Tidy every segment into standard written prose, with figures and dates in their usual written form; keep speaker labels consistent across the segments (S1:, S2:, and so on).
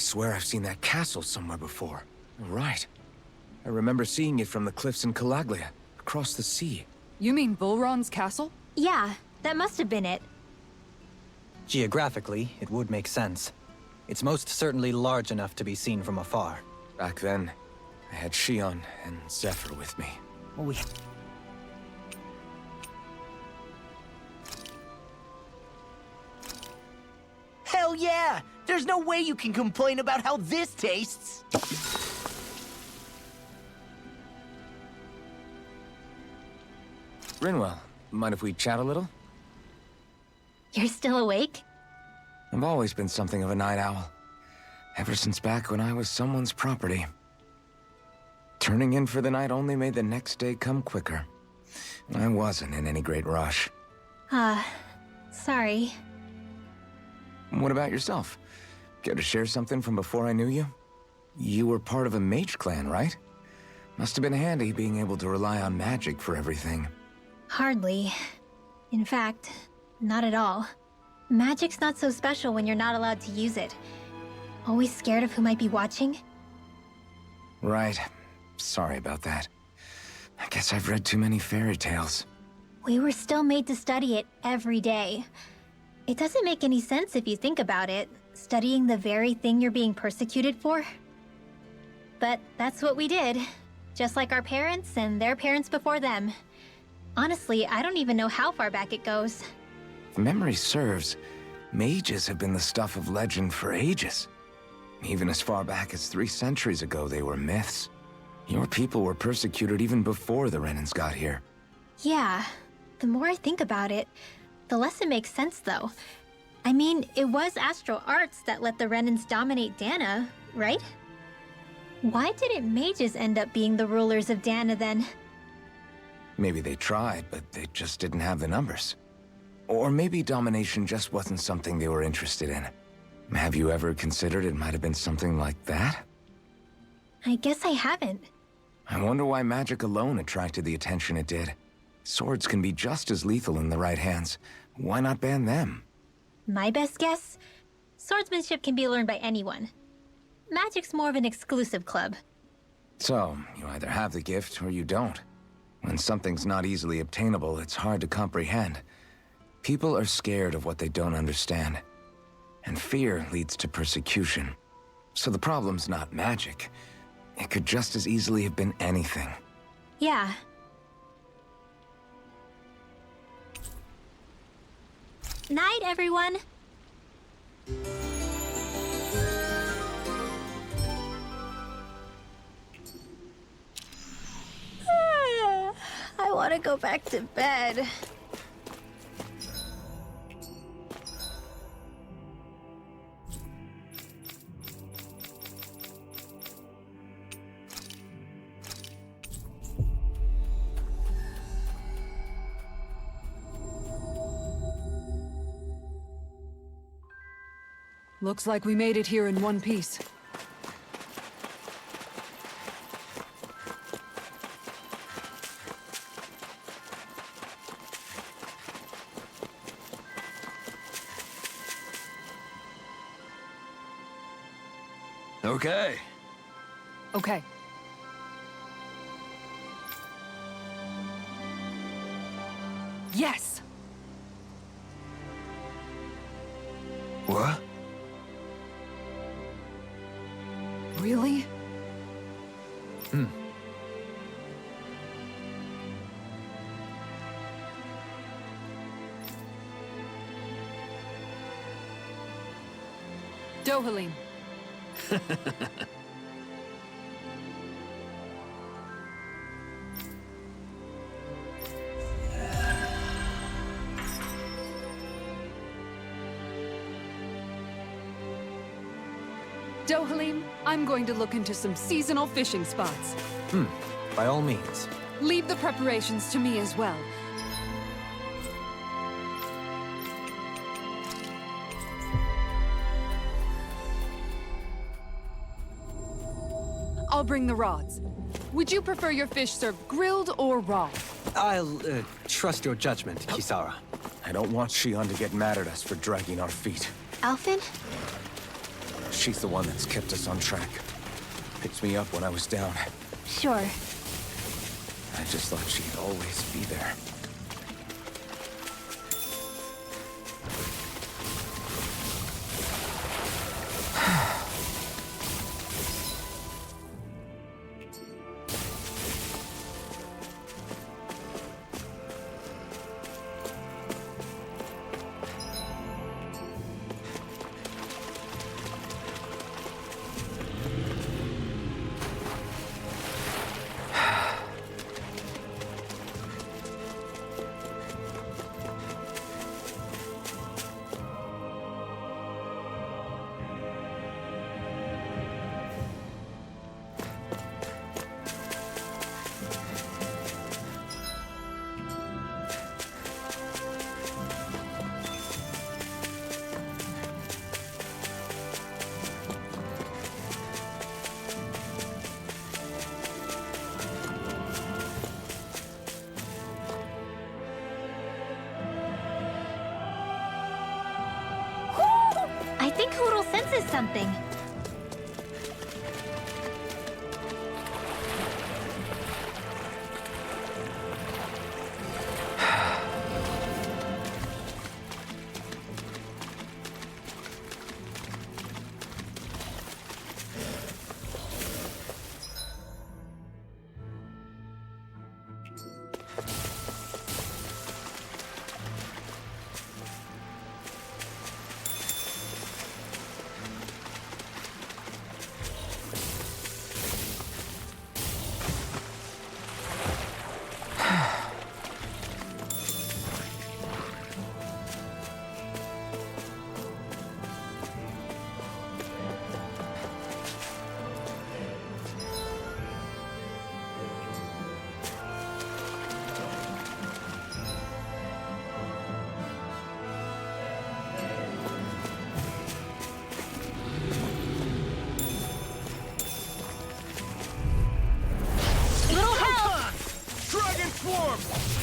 S1: swear I've seen that castle somewhere before. Right. I remember seeing it from the cliffs in Collab, across the sea.
S2: You mean Bullron's castle?
S3: Yeah, that must have been it.
S4: Geographically, it would make sense. It's most certainly large enough to be seen from afar.
S1: Back then, I had Shion and Zephyr with me.
S4: We...
S5: Hell yeah! There's no way you can complain about how this tastes!
S1: Rinwell, mind if we chat a little?
S3: You're still awake?
S1: I've always been something of a night owl. Ever since back when I was someone's property. Turning in for the night only made the next day come quicker. I wasn't in any great rush.
S3: Sorry.
S1: What about yourself? Care to share something from before I knew you? You were part of a mage clan, right? Must have been handy being able to rely on magic for everything.
S3: Hardly. In fact, not at all. Magic's not so special when you're not allowed to use it. Always scared of who might be watching?
S1: Right. Sorry about that. I guess I've read too many fairy tales.
S3: We were still made to study it every day. It doesn't make any sense if you think about it, studying the very thing you're being persecuted for. But that's what we did, just like our parents and their parents before them. Honestly, I don't even know how far back it goes.
S1: If memory serves, mages have been the stuff of legend for ages. Even as far back as 3 centuries ago, they were myths. Your people were persecuted even before the Renans got here.
S3: Yeah, the more I think about it, the less it makes sense though. I mean, it was Astral Arts that let the Renans dominate Dana, right? Why didn't mages end up being the rulers of Dana then?
S1: Maybe they tried, but they just didn't have the numbers. Or maybe domination just wasn't something they were interested in. Have you ever considered it might have been something like that?
S3: I guess I haven't.
S1: I wonder why magic alone attracted the attention it did. Swords can be just as lethal in the right hands. Why not ban them?
S3: My best guess? Swordsmanship can be learned by anyone. Magic's more of an exclusive club.
S1: So, you either have the gift or you don't. When something's not easily obtainable, it's hard to comprehend. People are scared of what they don't understand. And fear leads to persecution. So the problem's not magic. It could just as easily have been anything.
S3: Yeah. Night, everyone! I want to go back to bed.
S2: Looks like we made it here in one piece.
S6: Okay.
S2: Okay. Yes!
S6: What?
S2: Really? Dohalim. Dohalim, I'm going to look into some seasonal fishing spots.
S4: By all means.
S2: Leave the preparations to me as well. I'll bring the rods. Would you prefer your fish served grilled or raw?
S4: I'll, trust your judgment, Kisara.
S1: I don't want Shion to get mad at us for dragging our feet.
S3: Alphen?
S1: She's the one that's kept us on track. Picked me up when I was down.
S3: Sure.
S1: I just thought she'd always be there.
S3: I think Hoodle senses something.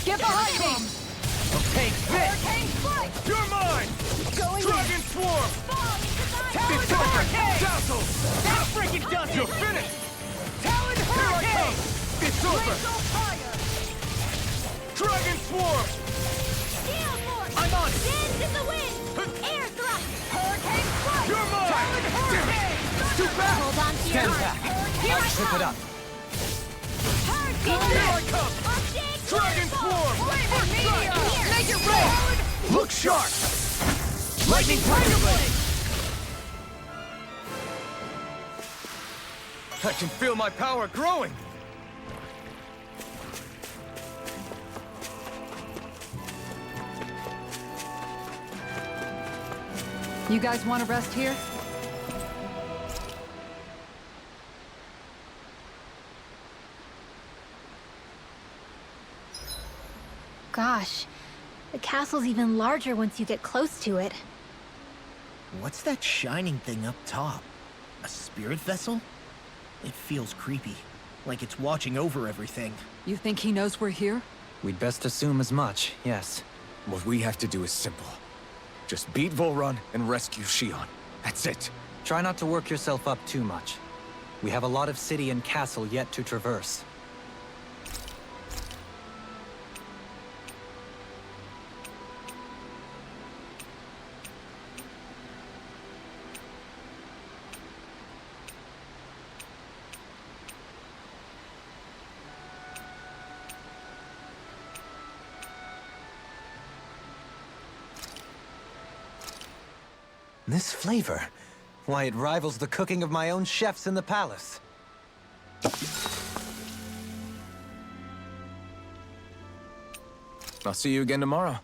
S2: Get behind me!
S5: Take this!
S2: Hurricane flight!
S5: You're mine!
S2: Going
S5: Dragon Swarm!
S2: Talon
S5: It's over!
S2: Hurricane!
S5: Dazzle!
S2: That's freaking done!
S5: You're finished!
S2: Talon
S5: Here I
S2: Hurricane!
S5: come! It's over!
S2: Glacial fire!
S5: Dragon Swarm!
S2: Steel force!
S5: I'm on it!
S2: Dance in the wind! Air thrust! Hurricane flight!
S5: You're mine!
S2: Talon Hurricane!
S5: Too fast!
S3: Hold on to your
S4: Stand
S3: heart.
S4: back.
S2: Here
S4: I'll
S2: I
S4: trip
S2: come!
S4: it up.
S2: Hurricane!
S5: Here I come! Dragon Swarm!
S2: Flaming meteor! Make it rain!
S5: Look sharp! Lightning Tiger Blade! I can feel my power growing!
S2: You guys want to rest here?
S3: Gosh, the castle's even larger once you get close to it.
S5: What's that shining thing up top? A spirit vessel? It feels creepy, like it's watching over everything.
S2: You think he knows we're here?
S4: We'd best assume as much, yes.
S1: What we have to do is simple. Just beat Volrun and rescue Shion. That's it.
S4: Try not to work yourself up too much. We have a lot of city and castle yet to traverse. This flavor, why, it rivals the cooking of my own chefs in the palace.
S1: I'll see you again tomorrow.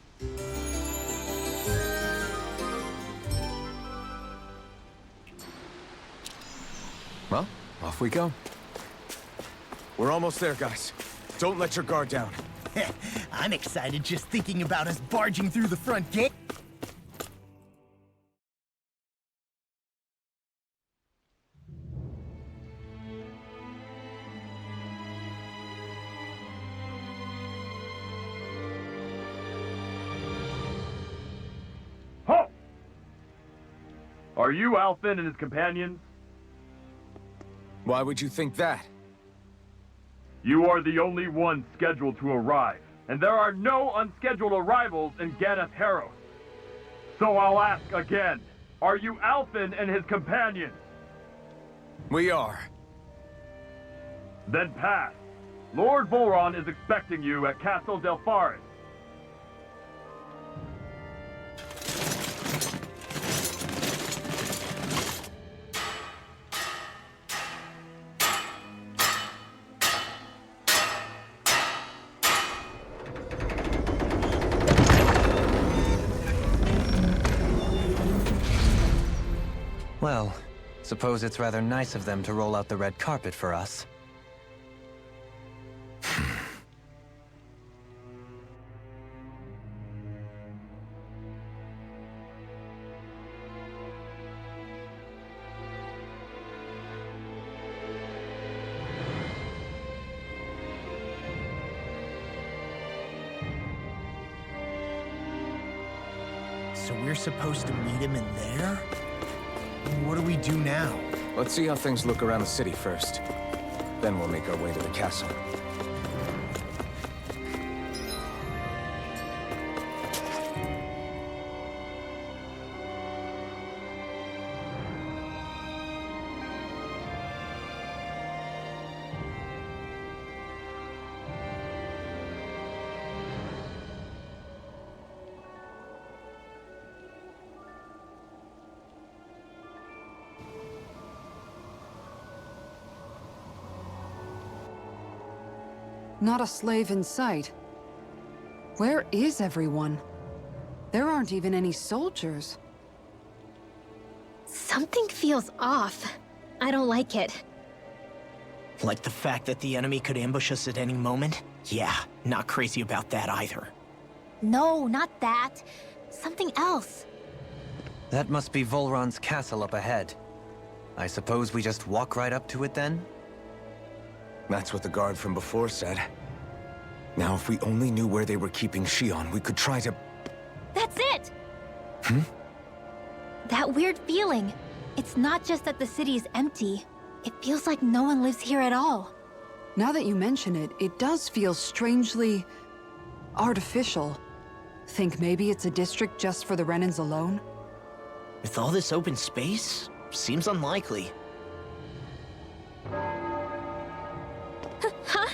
S1: Well, off we go. We're almost there, guys. Don't let your guard down.
S5: I'm excited just thinking about us barging through the front gate.
S7: Are you Alphen and his companions?
S1: Why would you think that?
S7: You are the only one scheduled to arrive, and there are no unscheduled arrivals in Ganeth Haros. So I'll ask again, are you Alphen and his companions?
S1: We are.
S7: Then pass. Lord Volron is expecting you at Castle Delpharis.
S4: Well, suppose it's rather nice of them to roll out the red carpet for us.
S5: So we're supposed to meet him in there? What do we do now?
S1: Let's see how things look around the city first. Then we'll make our way to the castle.
S2: Not a slave in sight. Where is everyone? There aren't even any soldiers.
S3: Something feels off. I don't like it.
S5: Like the fact that the enemy could ambush us at any moment? Yeah, not crazy about that either.
S3: No, not that. Something else.
S4: That must be Volron's castle up ahead. I suppose we just walk right up to it then?
S1: That's what the guard from before said. Now, if we only knew where they were keeping Shion, we could try to...
S3: That's it! That weird feeling. It's not just that the city is empty. It feels like no one lives here at all.
S2: Now that you mention it, it does feel strangely... artificial. Think maybe it's a district just for the Renans alone?
S5: With all this open space? Seems unlikely.
S3: Huh?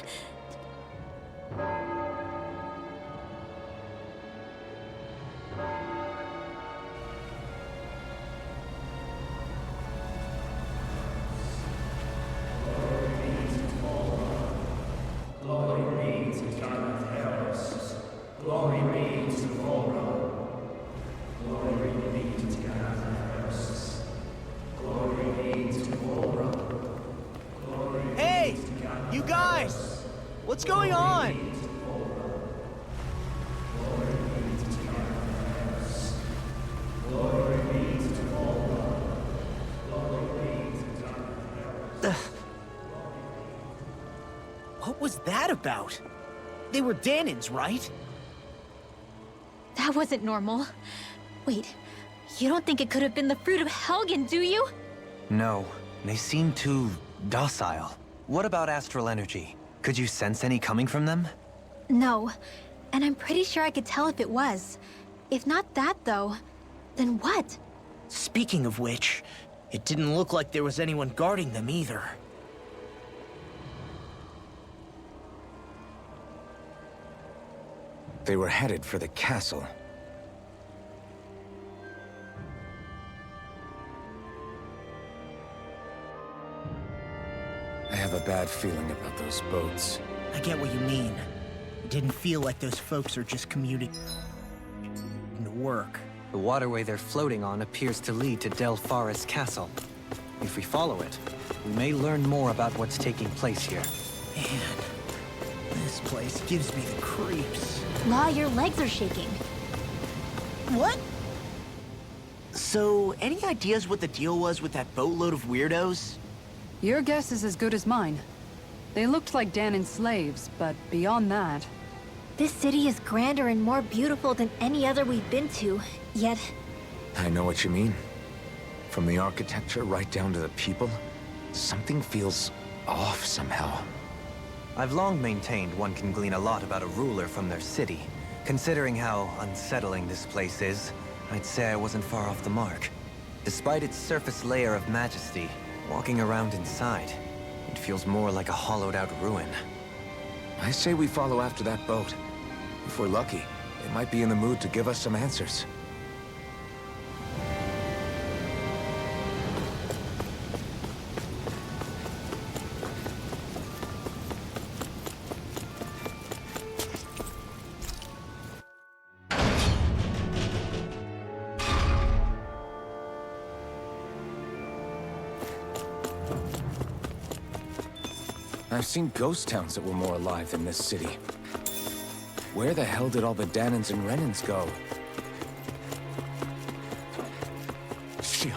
S5: Hey! You guys! What's going on? What was that about? They were Danins, right?
S3: That wasn't normal. Wait, you don't think it could have been the fruit of Helgen, do you?
S4: No, they seem too docile. What about astral energy? Could you sense any coming from them?
S3: No, and I'm pretty sure I could tell if it was. If not that, though, then what?
S5: Speaking of which, it didn't look like there was anyone guarding them either.
S1: They were headed for the castle. I have a bad feeling about those boats.
S5: I get what you mean. It didn't feel like those folks are just commuting to work.
S4: The waterway they're floating on appears to lead to Delpharis Castle. If we follow it, we may learn more about what's taking place here.
S5: Man, this place gives me the creeps.
S3: Law, your legs are shaking.
S5: What? So, any ideas what the deal was with that boatload of weirdos?
S2: Your guess is as good as mine. They looked like Danin slaves, but beyond that...
S3: This city is grander and more beautiful than any other we've been to, yet...
S1: I know what you mean. From the architecture right down to the people, something feels off somehow.
S4: I've long maintained one can glean a lot about a ruler from their city. Considering how unsettling this place is, I'd say I wasn't far off the mark. Despite its surface layer of majesty, walking around inside, it feels more like a hollowed-out ruin.
S1: I say we follow after that boat. If we're lucky, it might be in the mood to give us some answers. I've seen ghost towns that were more alive than this city. Where the hell did all the Danans and Renans go? Shion.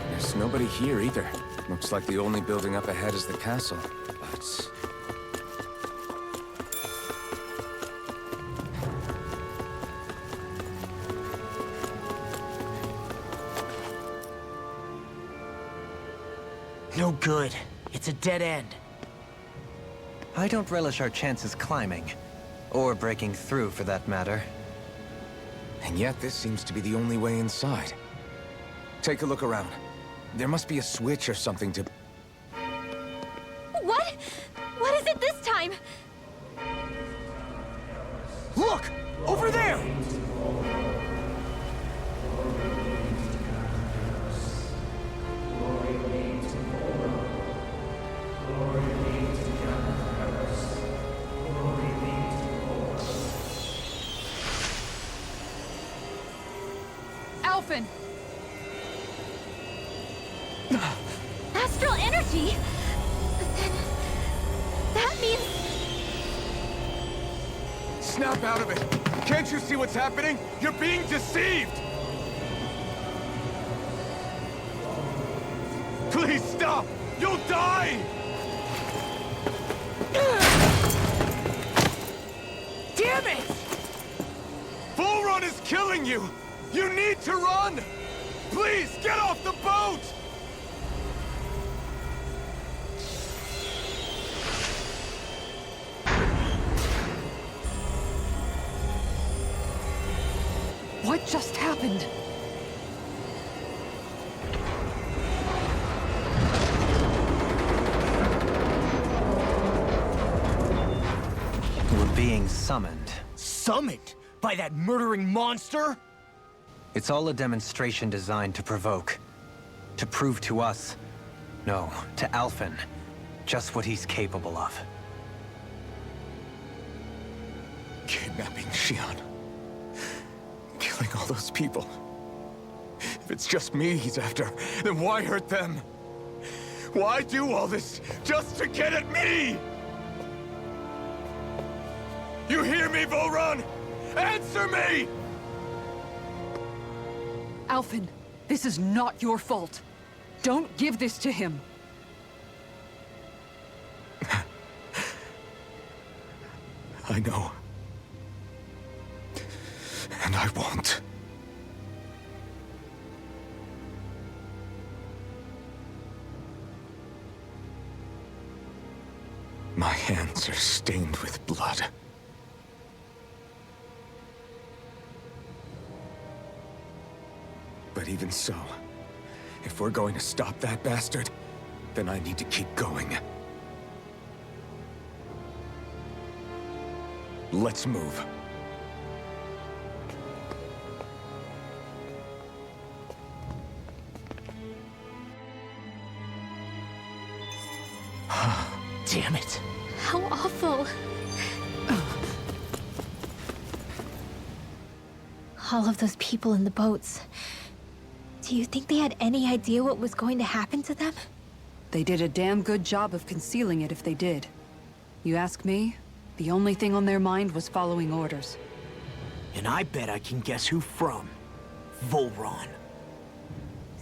S1: There's nobody here either. Looks like the only building up ahead is the castle, but...
S5: No good. It's a dead end.
S4: I don't relish our chances climbing. Or breaking through, for that matter.
S1: And yet this seems to be the only way inside. Take a look around. There must be a switch or something to...
S3: What? What is it this time?
S5: Look! Over there!
S2: Alphen!
S3: Astral energy? Then... that means...
S1: Snap out of it! Can't you see what's happening? You're being deceived! Please stop! You'll die!
S5: Damn it!
S1: Bull Run is killing you! You need to run! Please, get off the boat!
S2: What just happened?
S4: We're being summoned.
S5: Summoned? By that murdering monster?
S4: It's all a demonstration designed to provoke. To prove to us, no, to Alphen, just what he's capable of.
S1: Kidnapping Shion. Killing all those people. If it's just me he's after, then why hurt them? Why do all this just to get at me? You hear me, Volrun? Answer me!
S2: Alphen, this is not your fault. Don't give this to him.
S1: I know. And I won't. My hands are stained with blood. But even so, if we're going to stop that bastard, then I need to keep going. Let's move.
S5: Damn it.
S3: How awful. All of those people in the boats. Do you think they had any idea what was going to happen to them?
S2: They did a damn good job of concealing it if they did. You ask me, The only thing on their mind was following orders.
S5: And I bet I can guess who from. Volron.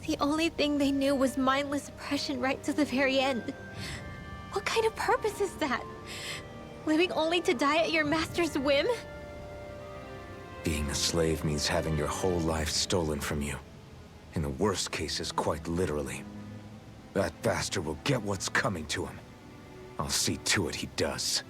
S3: The only thing they knew was mindless oppression right to the very end. What kind of purpose is that? Living only to die at your master's whim?
S1: Being a slave means having your whole life stolen from you. In the worst cases, quite literally. That bastard will get what's coming to him. I'll see to it he does.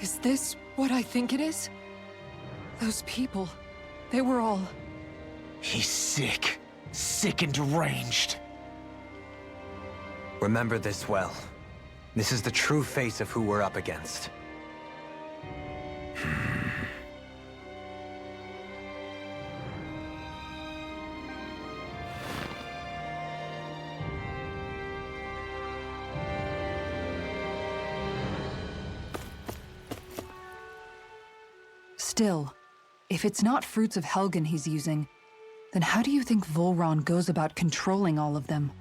S2: Is this what I think it is? Those people, they were all...
S5: He's sick. Sick and deranged.
S4: Remember this well. This is the true face of who we're up against.
S2: Still, if it's not fruits of Helgen he's using, then how do you think Volron goes about controlling all of them?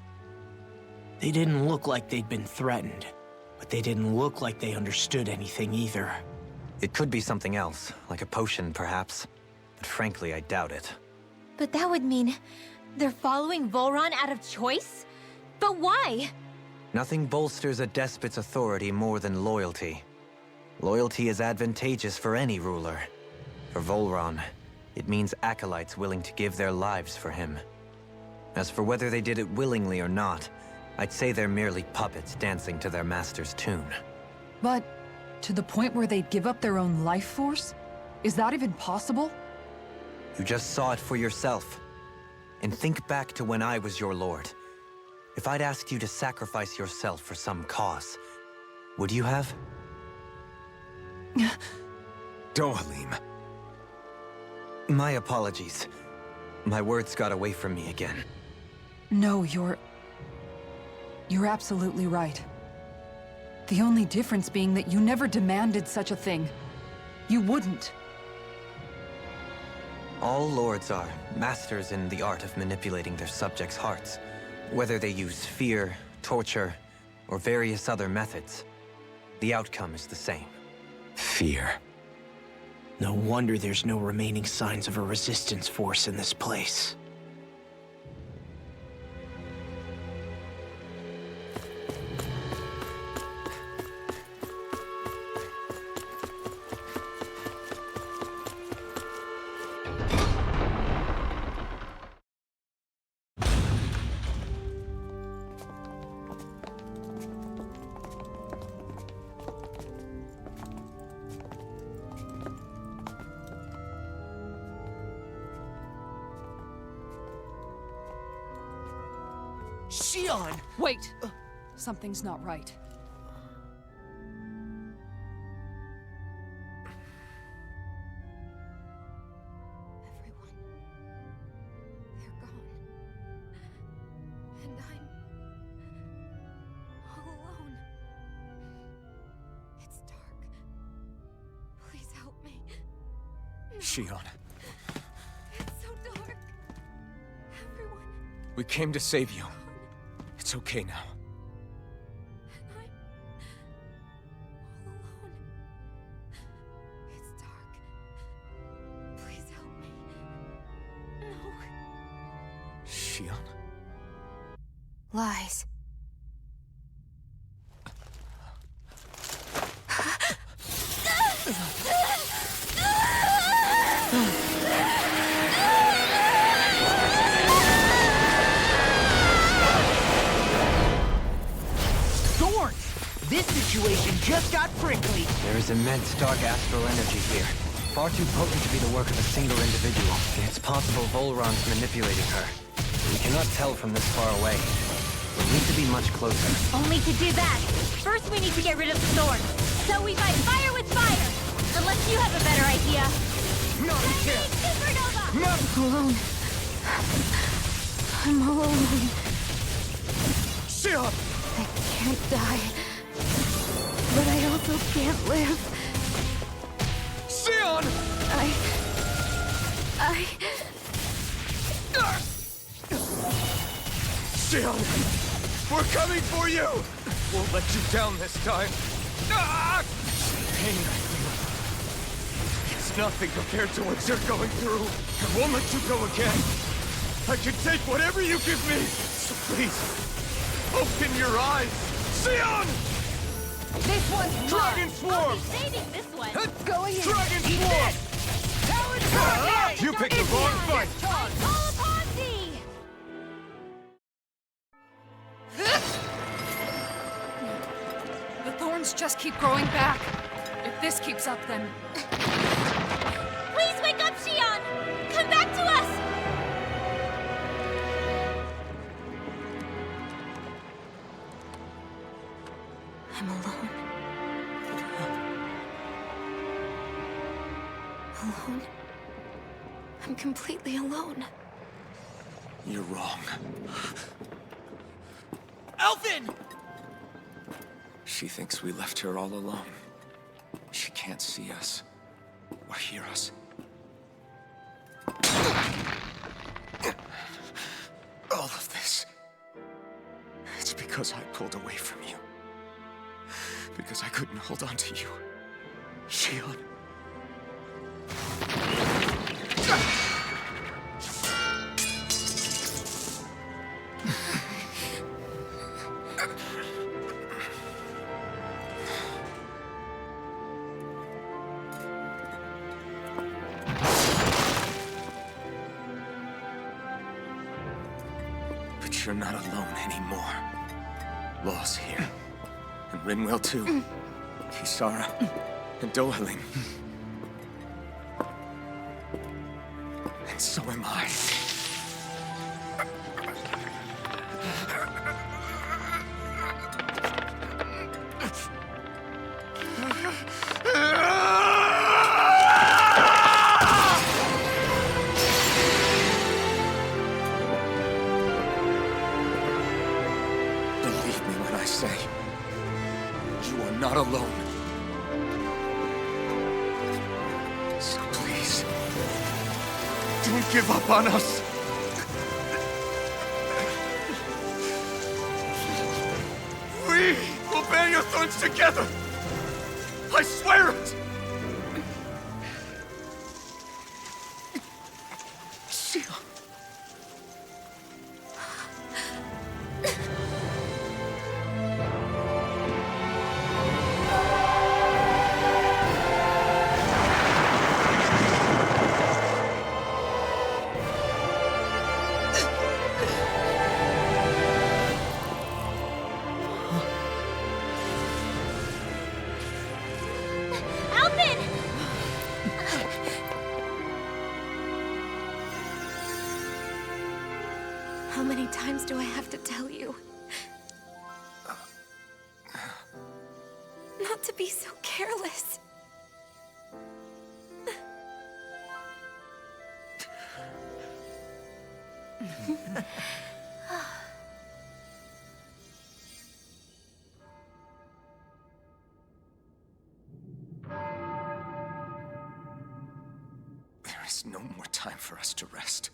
S5: They didn't look like they'd been threatened, but they didn't look like they understood anything either.
S4: It could be something else, like a potion perhaps. But frankly, I doubt it.
S3: But that would mean they're following Volron out of choice? But why?
S4: Nothing bolsters a despot's authority more than loyalty. Loyalty is advantageous for any ruler. For Volron, it means acolytes willing to give their lives for him. As for whether they did it willingly or not, I'd say they're merely puppets dancing to their master's tune.
S2: But to the point where they'd give up their own life force? Is that even possible?
S4: You just saw it for yourself. And think back to when I was your lord. If I'd asked you to sacrifice yourself for some cause, would you have?
S1: Dohalim.
S4: My apologies. My words got away from me again.
S2: No, you're absolutely right. The only difference being that you never demanded such a thing. You wouldn't.
S4: All lords are masters in the art of manipulating their subjects' hearts. Whether they use fear, torture, or various other methods, the outcome is the same.
S1: Fear.
S5: No wonder there's no remaining signs of a resistance force in this place. Xion!
S2: Wait! Something's not right.
S8: Everyone. They're gone. And I'm all alone. It's dark. Please help me.
S1: Xion,
S8: It's so dark. Everyone.
S1: we came to save you. It's okay now.
S8: And I'm all alone. It's dark. Please help me. No.
S1: Xion?
S8: Lies.
S5: This situation just got prickly.
S4: There is immense dark astral energy here. Far too potent to be the work of a single individual. It's possible Volron's manipulating her. We cannot tell from this far away. We need to be much closer.
S3: Only to do that, first we need to get rid of the sword. So we fight fire with
S8: Unless you have a better idea.
S6: Not a chance!
S8: Supernova!
S6: Not
S2: Alone. I'm all alone.
S6: Sion!
S2: I can't die. But I also can't live.
S6: Sion! Sion! We're coming for you! Won't let you down this time. Ah! Pain I feel. It's nothing compared to what you're going through. I won't let you go again. I can take whatever you give me. So please, open your eyes. Sion!
S2: This one's
S6: Dragon
S2: mine.
S6: Swarm!
S8: Saving this one.
S2: Going in.
S6: Dragon Swarm! You picked the wrong fight!
S8: I call upon thee!
S9: The thorns just keep growing back. If this keeps up, then...
S8: Please wake up, Xion! Come back to us!
S2: I'm alone. Alone? I'm completely alone.
S6: You're wrong.
S5: Alvin!
S1: She thinks we left her all alone. She can't see us or hear us. All of this. It's because I pulled away from you. Because I couldn't hold on to you. Shion. But you're not alone anymore. Law's here. And Rinwell too. Kisara. And Dohaling. And so am I. Believe me when I say, you are not alone. So please, don't give up on us. We will bear your thorns together. I swear it. Xion.
S8: Alvin!
S2: How many times do I have to tell you? Not to be so careless.
S1: There is no more time for us to rest.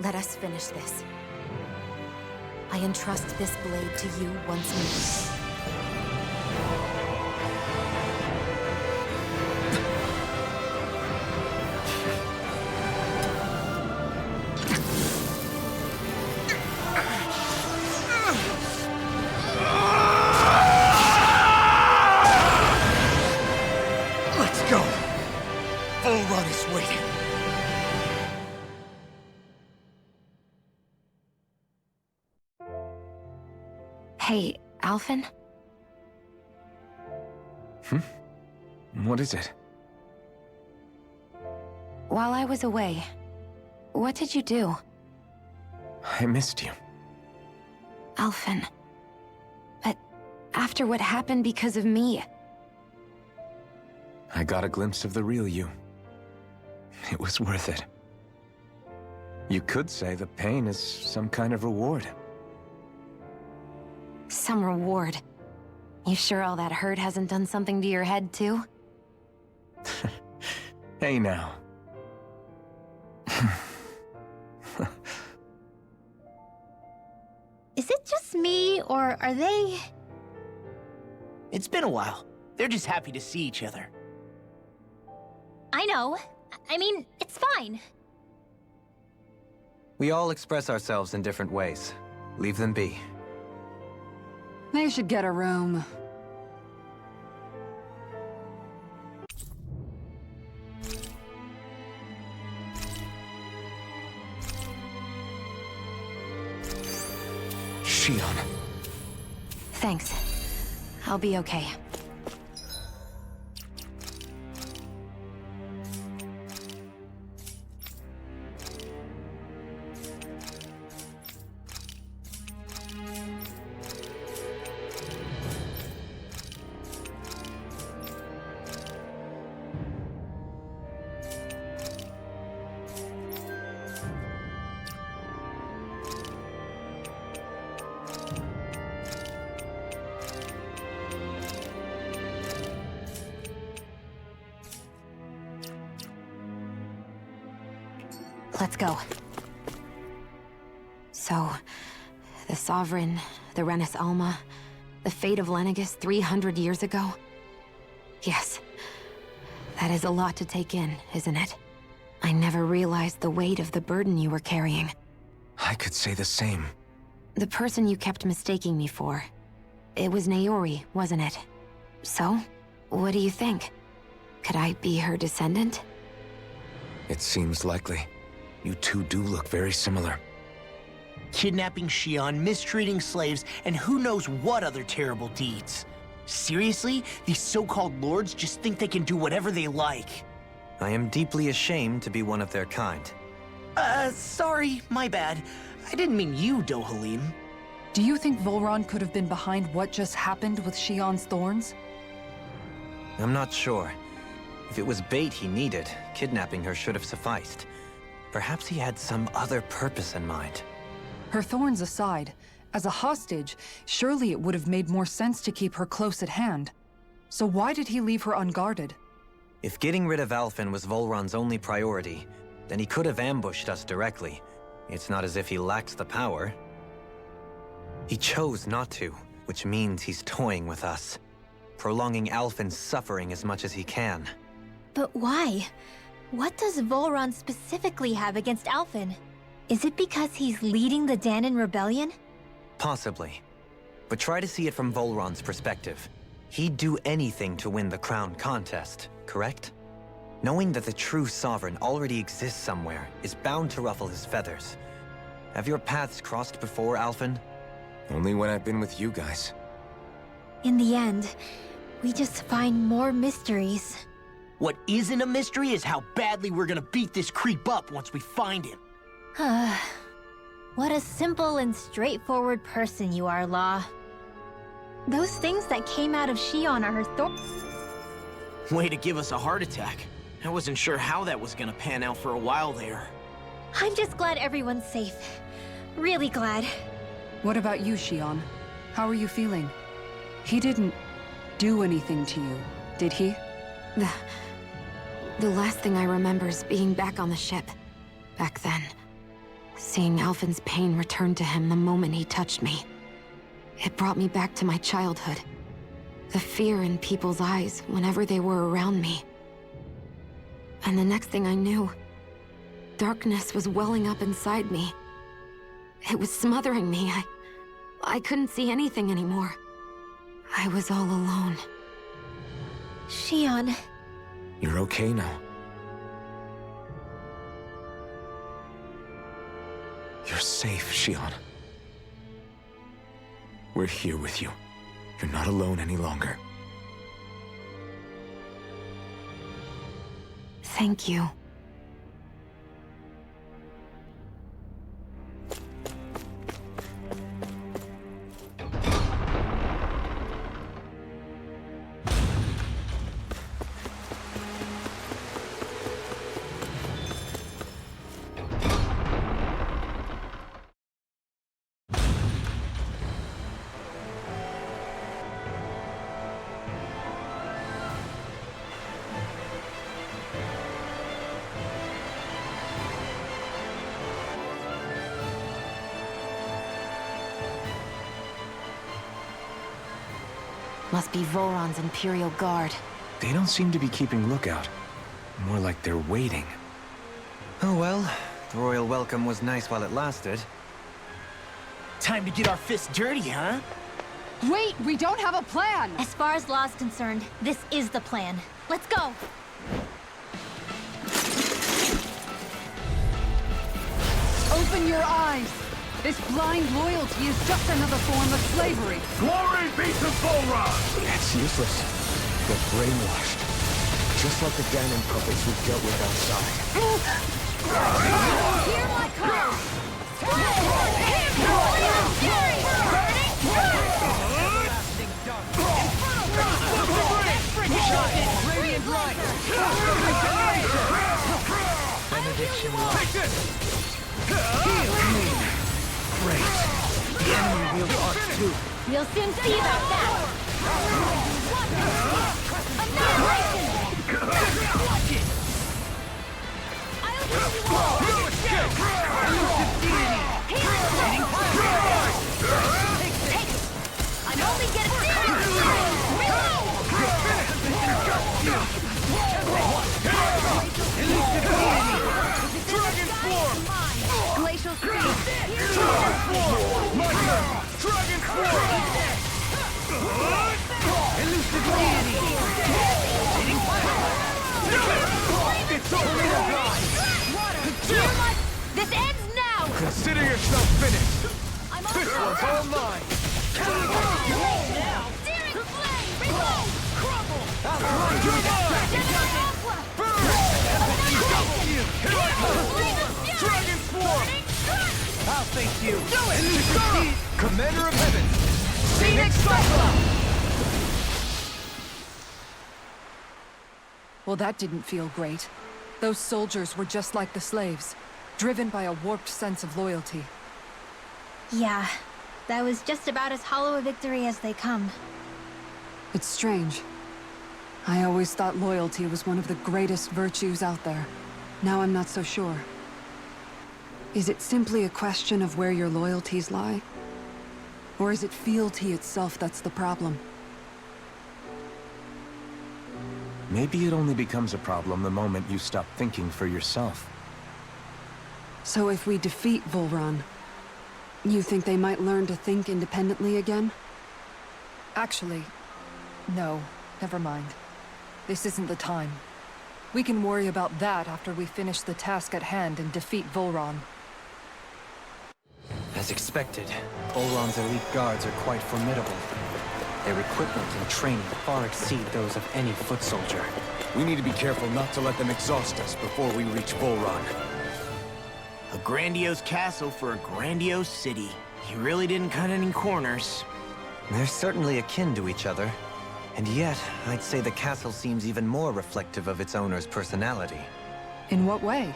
S10: Let us finish this. I entrust this blade to you once more.
S1: Let's go. Bull Run is waiting.
S10: Hey, Alvin?
S1: What is it?
S10: While I was away, what did you do?
S1: I missed you.
S10: Alphen. But after what happened because of me,
S1: I got a glimpse of the real you. It was worth it. You could say the pain is some kind of reward.
S10: some reward. You sure all that hurt hasn't done something to your head, too?
S1: Hey now.
S3: Is it just me, or are they...
S5: It's been a while. They're just happy to see each other.
S3: I know. I mean, it's fine.
S4: We all express ourselves in different ways. Leave them be.
S2: They should get a room.
S1: Shion.
S10: Thanks. I'll be okay. Let's go. So, the Sovereign, the Renis Alma, the fate of Lenegis 300 years ago? Yes. That is a lot to take in, isn't it? I never realized the weight of the burden you were carrying.
S1: I could say the same.
S10: The person you kept mistaking me for. It was Naori, wasn't it? So, what do you think? Could I be her descendant?
S1: It seems likely. You two do look very similar.
S5: Kidnapping Shion, mistreating slaves, and who knows what other terrible deeds. Seriously? These so-called lords just think they can do whatever they like.
S4: I am deeply ashamed to be one of their kind.
S5: Sorry, my bad. I didn't mean you, Dohalim.
S2: Do you think Volron could have been behind what just happened with Shion's thorns?
S4: I'm not sure. If it was bait he needed, kidnapping her should have sufficed. Perhaps he had some other purpose in mind.
S2: Her thorns aside, as a hostage, surely it would have made more sense to keep her close at hand. So why did he leave her unguarded?
S4: If getting rid of Alphen was Volron's only priority, then he could have ambushed us directly. It's not as if he lacks the power. He chose not to, which means he's toying with us, prolonging Alphen's suffering as much as he can.
S3: But why? What does Volron specifically have against Alphen? Is it because he's leading the Danon rebellion?
S4: Possibly. But try to see it from Volron's perspective. He'd do anything to win the crown contest, correct? Knowing that the true sovereign already exists somewhere is bound to ruffle his feathers. Have your paths crossed before, Alphen?
S1: Only when I've been with you guys.
S3: In the end, we just find more mysteries.
S5: What isn't a mystery is how badly we're gonna beat this creep up once we find him.
S3: What a simple and straightforward person you are, Law. Those things that came out of Shion are her thorns.
S5: Way to give us a heart attack. I wasn't sure how that was gonna pan out for a while there.
S3: I'm just glad everyone's safe. Really glad.
S2: What about you, Shion? How are you feeling? He didn't do anything to you, did he?
S10: The last thing I remember is being back on the ship. Back then. Seeing Alphen's pain return to him the moment he touched me. It brought me back to my childhood. The fear in people's eyes whenever they were around me. And the next thing I knew, darkness was welling up inside me. It was smothering me. I couldn't see anything anymore. I was all alone.
S3: Shion.
S1: You're okay now. You're safe, Shion. We're here with you. You're not alone any longer.
S10: Thank you. Must be Volron's Imperial Guard.
S1: They don't seem to be keeping lookout. More like they're waiting.
S4: Oh well, the royal welcome was nice while it lasted.
S5: Time to get our fists dirty, huh?
S2: Wait, we don't have a plan!
S3: As far as law's concerned, this is the plan. Let's go!
S2: Open your eyes! This blind loyalty is just another form of slavery.
S7: Glory be to Volron!
S1: It's useless. They're brainwashed. Just like the Ganon puppets we've dealt with outside.
S2: Hear my call!
S5: Radiant light! Benediction light. Great. The enemy wields arc too.
S3: We'll soon see about that! Annihilation! I'll kill you all! I'm only getting
S6: Dragon form!
S3: Glacial Scream!
S6: Dragon form! My turn! Dragon form!
S5: Elusive deity!
S6: It's over!
S3: This ends now!
S6: Consider yourself finished!
S3: I'm
S6: This one's all mine!
S3: Searing Flame! Reload! Crumble!
S6: Dragon form!
S5: I'll thank you!
S6: Commander of Heaven!
S2: Phoenix Cyclone! Well, that didn't feel great. Those soldiers were just like the slaves, driven by a warped sense of loyalty.
S3: Yeah, that was just about as hollow a victory as they come.
S2: It's strange. I always thought loyalty was one of the greatest virtues out there. Now I'm not so sure. Is it simply a question of where your loyalties lie? Or is it fealty itself that's the problem?
S1: Maybe it only becomes a problem the moment you stop thinking for yourself.
S2: So if we defeat Volron, you think they might learn to think independently again?
S11: Actually, no. Never mind. This isn't the time. We can worry about that after we finish the task at hand and defeat Volron.
S4: As expected, Volron's elite guards are quite formidable. Their equipment and training far exceed those of any foot soldier.
S1: We need to be careful not to let them exhaust us before we reach Volron.
S5: A grandiose castle for a grandiose city. He really didn't cut any corners.
S4: They're certainly akin to each other. And yet, I'd say the castle seems even more reflective of its owner's personality.
S11: In what way?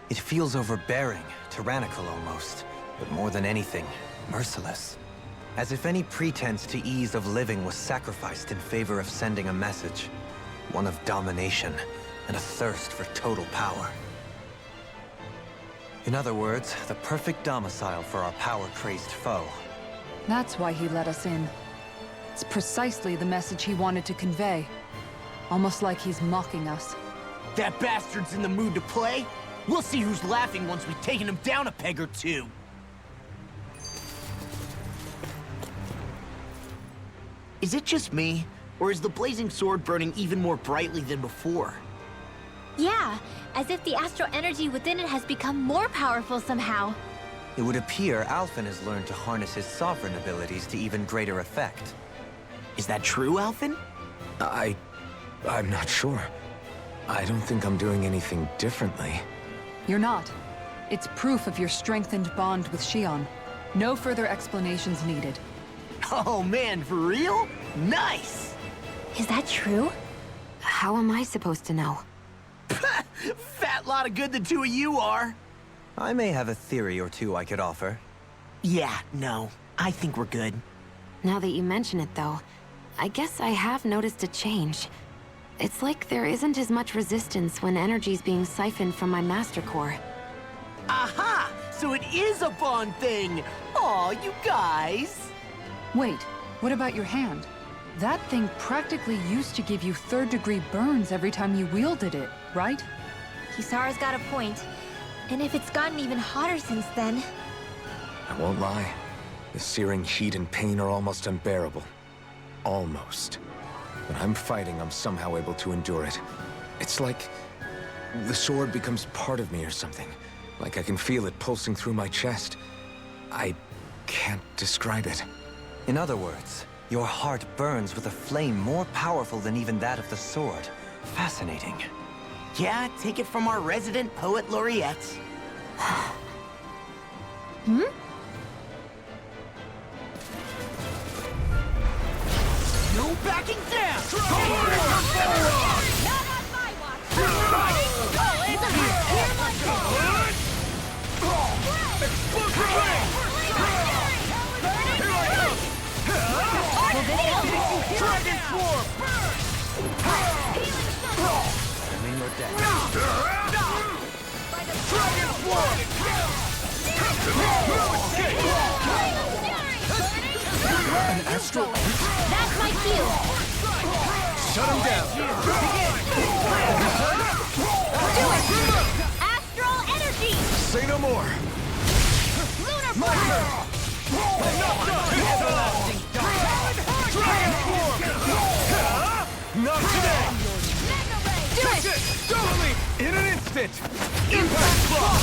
S4: It feels overbearing, tyrannical almost, but more than anything, merciless. As if any pretense to ease of living was sacrificed in favor of sending a message. One of domination, and a thirst for total power. In other words, the perfect domicile for our power-crazed foe.
S2: That's why he let us in. It's precisely the message he wanted to convey. Almost like he's mocking us.
S5: That bastard's in the mood to play? We'll see who's laughing once we've taken him down a peg or two. Is it just me? Or is the blazing sword burning even more brightly than before?
S3: Yeah, as if the astral energy within it has become more powerful somehow.
S4: It would appear Alphen has learned to harness his sovereign abilities to even greater effect.
S5: Is that true, Alphen?
S1: I'm not sure. I don't think I'm doing anything differently.
S2: You're not. It's proof of your strengthened bond with Xion. No further explanations needed.
S5: Oh man, for real? Nice!
S3: Is that true?
S10: How am I supposed to know?
S5: Fat lot of good the two of you are.
S4: I may have a theory or two I could offer.
S5: Yeah, no. I think we're good.
S10: Now that you mention it, though, I guess I have noticed a change. It's like there isn't as much resistance when energy's being siphoned from my Master Core.
S5: Aha! So it is a Bond thing! Aw, you guys!
S2: Wait, what about your hand? That thing practically used to give you third-degree burns every time you wielded it, right?
S3: Kisara's got a point. And if it's gotten even hotter since then...
S1: I won't lie. The searing heat and pain are almost unbearable. Almost. When I'm fighting, I'm somehow able to endure it. It's like the sword becomes part of me or something. Like I can feel it pulsing through my chest. I can't describe it.
S4: In other words, your heart burns with a flame more powerful than even that of the sword. Fascinating.
S5: Yeah, take it from our resident poet laureate.
S3: Hmm?
S5: No backing down!
S8: Not on my watch! It's a here my
S6: Dragon Swarm!
S4: Sending your death.
S6: Dragon Swarm! No escape!
S1: An astral...
S8: That's my cue!
S6: Shut him down!
S8: Do it! Astral energy!
S6: Say no more!
S8: Lunar
S6: My
S8: Flash!
S6: turn! Not done! Dragon Swarm! Not today!
S8: Mega Ray!
S6: Do it! Totally! In an instant! Impact Block!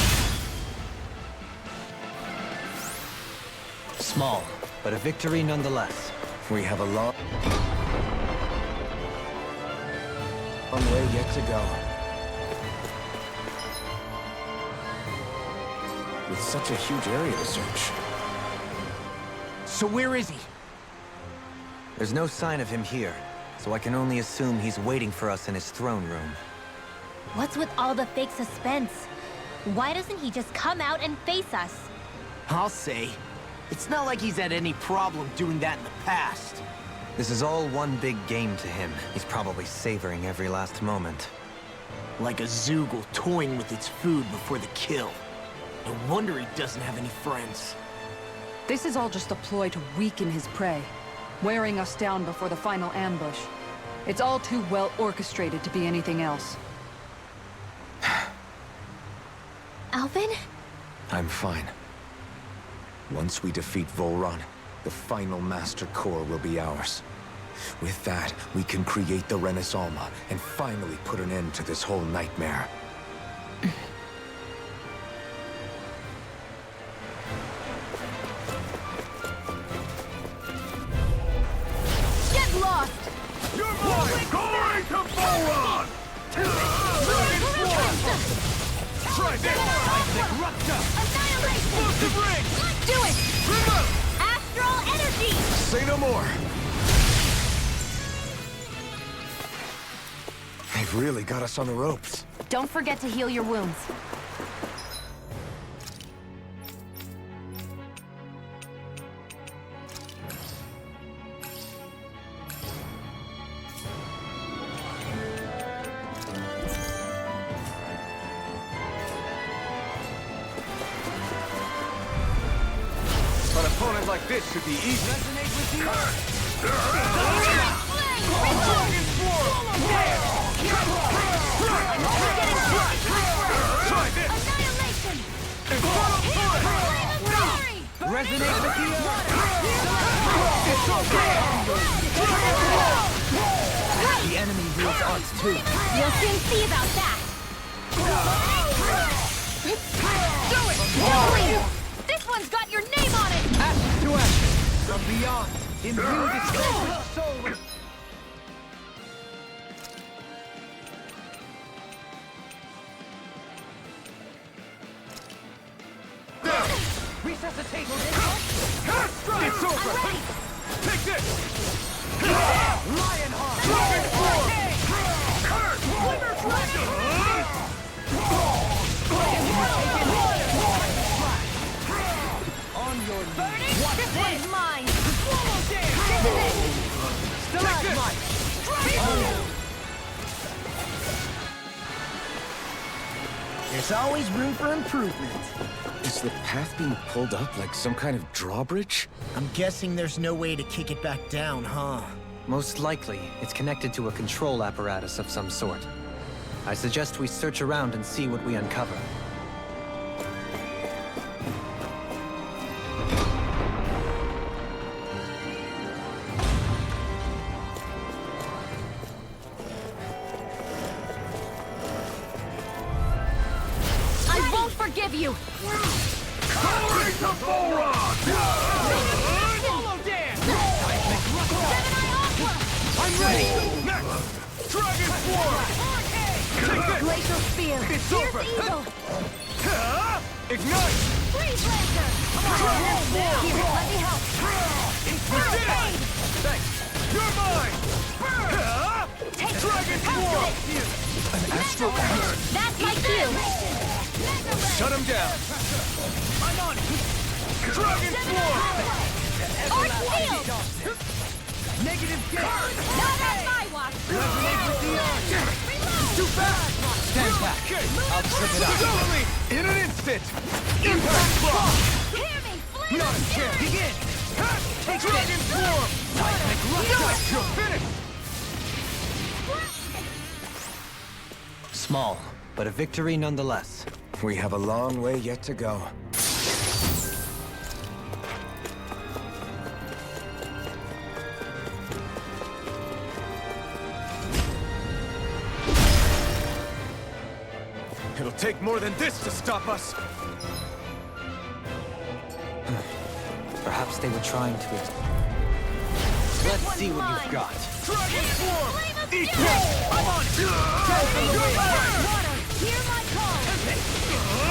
S4: Small, but a victory nonetheless.
S1: We have a long way yet to go. With such a huge area to search.
S5: So where is he?
S4: There's no sign of him here, so I can only assume he's waiting for us in his throne room.
S3: What's with all the fake suspense? Why doesn't he just come out and face us?
S5: I'll say. It's not like he's had any problem doing that in the past.
S4: This is all one big game to him. He's probably savoring every last moment.
S5: Like a Zoogle toying with its food before the kill. No wonder he doesn't have any friends.
S2: This is all just a ploy to weaken his prey, wearing us down before the final ambush. It's all too well orchestrated to be anything else.
S3: Alvin?
S1: I'm fine. Once we defeat Volron, the final Master Core will be ours. With that, we can create the Renaissance and finally put an end to this whole nightmare.
S8: Get lost!
S6: You're mine! Going to Volron! Dragon Swarm! Try this!
S8: Annihilation!
S6: Explosive ring!
S8: Do it!
S6: Remote!
S8: Astral energy!
S6: Say no more!
S1: They've really got us on the ropes.
S10: Don't forget to heal your wounds.
S6: An opponent like this should be easy. Resonate with you? Dragon Swarm! Try this!
S8: Annihilation!
S6: Infernal Torrent!
S4: Resonate with you!
S6: It's okay!
S4: The enemy wields arts too.
S8: You'll soon see about that!
S6: Do it!
S8: This one's got your name on it!
S5: Ashes to ashes, from beyond, imbue this sacred soul with... Resuscitate!
S6: It's over! Take this!
S5: Lionheart!
S6: Dragon Swarm! Curse!
S5: On your knees.
S8: This one's mine!
S5: Stalagmite! There's always room for improvement.
S1: Is the path being pulled up like some kind of drawbridge?
S5: I'm guessing there's no way to kick it back down, huh?
S4: Most likely, it's connected to a control apparatus of some sort. I suggest we search around and see what we uncover.
S8: I won't forgive you!
S7: Coloring to Volron!
S6: Follow dance!
S7: I'm ready! Next! Dragon Swarm! Take this!
S8: Glacial Spear!
S7: It's
S8: Fierce
S7: over!
S8: Eagle!
S7: Ignite!
S8: Freeze Laser!
S7: Dragon Swarm!
S8: Here, let me help!
S7: We did it! Thanks! You're mine!
S8: Take
S7: Dragon
S8: Pounce
S7: Swarm!
S8: it!
S7: An astral curse!
S8: That's my cue!
S7: Shut him down!
S6: I'm on it!
S7: Dragon Swarm!
S8: Arch Field!
S6: Negative gate!
S8: Not on my watch!
S6: Resonate with the earth!
S7: Too fast!
S6: Stand back!
S7: Okay!
S6: I'll trip it out!
S7: Totally! In an instant! Impact block!
S8: Hear me! Flame
S7: Not
S8: of
S7: a chance!
S8: Fury!
S7: Begin!
S6: Take
S7: Dragon
S6: this!
S7: Swarm!
S6: Seismic rush!
S7: You're finished!
S4: Small, but a victory nonetheless.
S1: We have a long way yet to go.
S7: It'll take more than this to stop us!
S4: Perhaps they were trying to... Let's see what you've got.
S7: Dragon Swarm! Eat
S8: Fury!
S7: this! I'm on it!
S8: Water! Hear my call!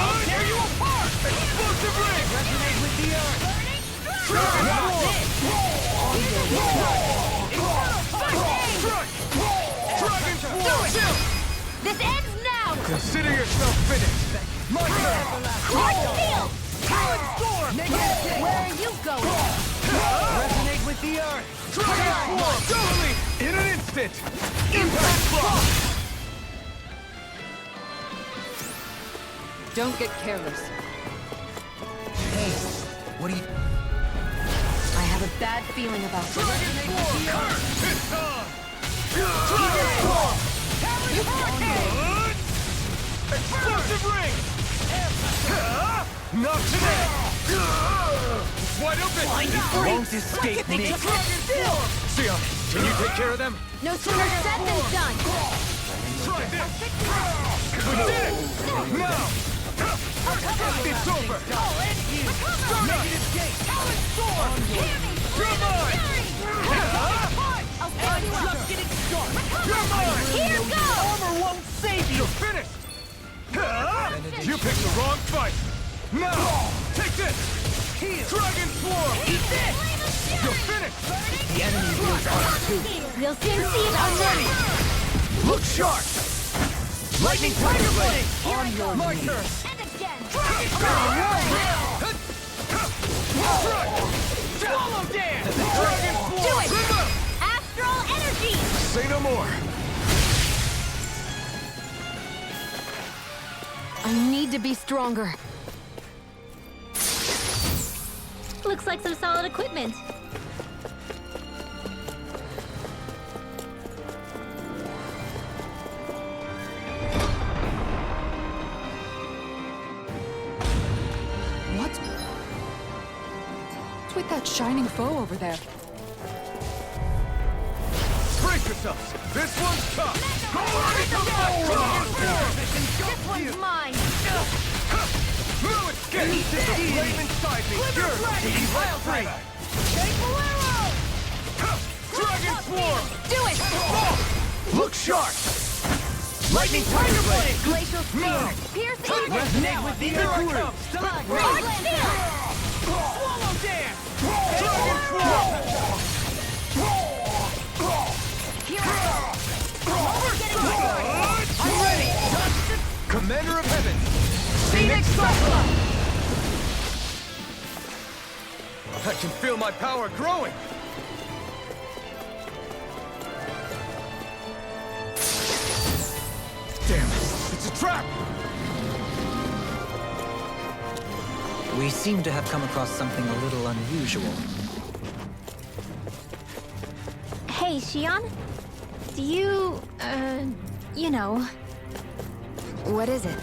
S7: I'll tear you apart! Explosive ring!
S6: Resonate with the earth!
S7: Dragon Swarm! Dragon Swarm!
S8: This ends now!
S7: Consider yourself finished! My turn!
S8: Arch Field!
S7: Talon Storm!
S8: Where are you going?
S6: Resonate with the earth!
S7: Dragon Swarm! Totally! In an instant! Impact block!
S2: Don't get careless.
S6: Hey, what do you...
S2: I have a bad feeling about this.
S7: Dragon Swarm! It's on! Dragon Swarm! Hurricane! Explosive ring! Not today! It's wide open!
S4: Won't escape me.
S7: Sion, can you take care of them?
S8: No sooner said than done!
S7: Try this! We did it! Now! It's over!
S6: Negative gate!
S7: Talon Storm! You're mine!
S8: I'll pick you up!
S6: Just getting started!
S7: You're mine!
S8: Here goes!
S6: Armor won't save you!
S7: You're finished! You picked the wrong fight! Now! Take this! Dragon Swarm!
S6: Eat this!
S7: You're finished!
S6: The enemy feels ours too.
S8: We'll soon see about that!
S7: Look sharp!
S6: Lightning Tiger Blade! On your
S7: My
S6: knees.
S7: turn!
S8: And again!
S6: Swallow dance!
S7: Dragon
S8: Do
S7: Swarm!
S8: it! Astral energy!
S7: Say no more!
S10: I need to be stronger.
S3: Looks like some solid equipment.
S2: What's with that shining foe over there?
S7: Brace yourselves! This one's tough! Go right to
S8: This one's mine!
S7: No escape! Flame inside me! You're right free! Dragon Swarm!
S8: Do it!
S7: Look sharp! Lightning Tiger Blade!
S8: Glacial Spear! Pierce Eagle!
S6: Resonate with the earth!
S8: Arch Field!
S6: Swallow dance!
S7: Dragon Swarm!
S8: Here I go!
S7: I'm ready! Commander of Heaven!
S6: Phoenix Cyclone!
S7: I can feel my power growing! Damn it! It's a trap!
S4: We seem to have come across something a little unusual.
S3: Hey, Hey, Shion? Do you, you know...
S10: What is it?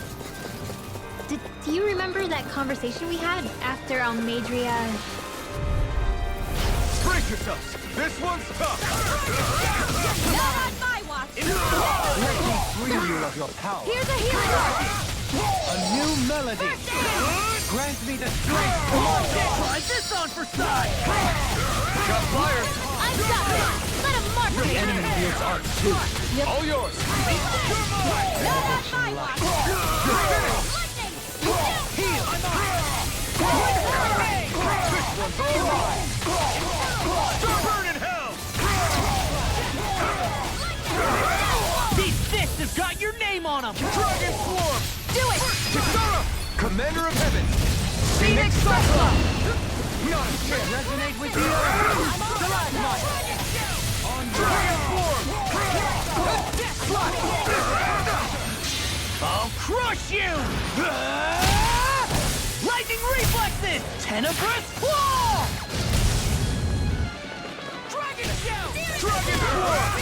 S3: Do you remember that conversation we had after Almadria...
S6: Brace yourselves! This one's tough!
S8: Not on my watch!
S6: Let me free you of your power!
S8: Here's a healing art!
S6: A new melody! Grant me the strength! Try this on for size! Got flyers!
S8: I'm done! Let him mark me!
S6: The enemy wields art too! All yours!
S8: Not on my watch! Lightning!
S6: Heal! This one's all mine! Burn in hell!
S5: These fists have got your name on them!
S6: Dragon Swarm!
S8: Do it!
S6: Kisara! Commander of Heaven! Phoenix Cyclops! Not a chance! Resonate with the earth! Stalagmite! On Dragon Swarm!
S5: I'll crush you! Lightning reflexes! Tenebrous claw!
S6: Dragon Shell! Dragon Swarm!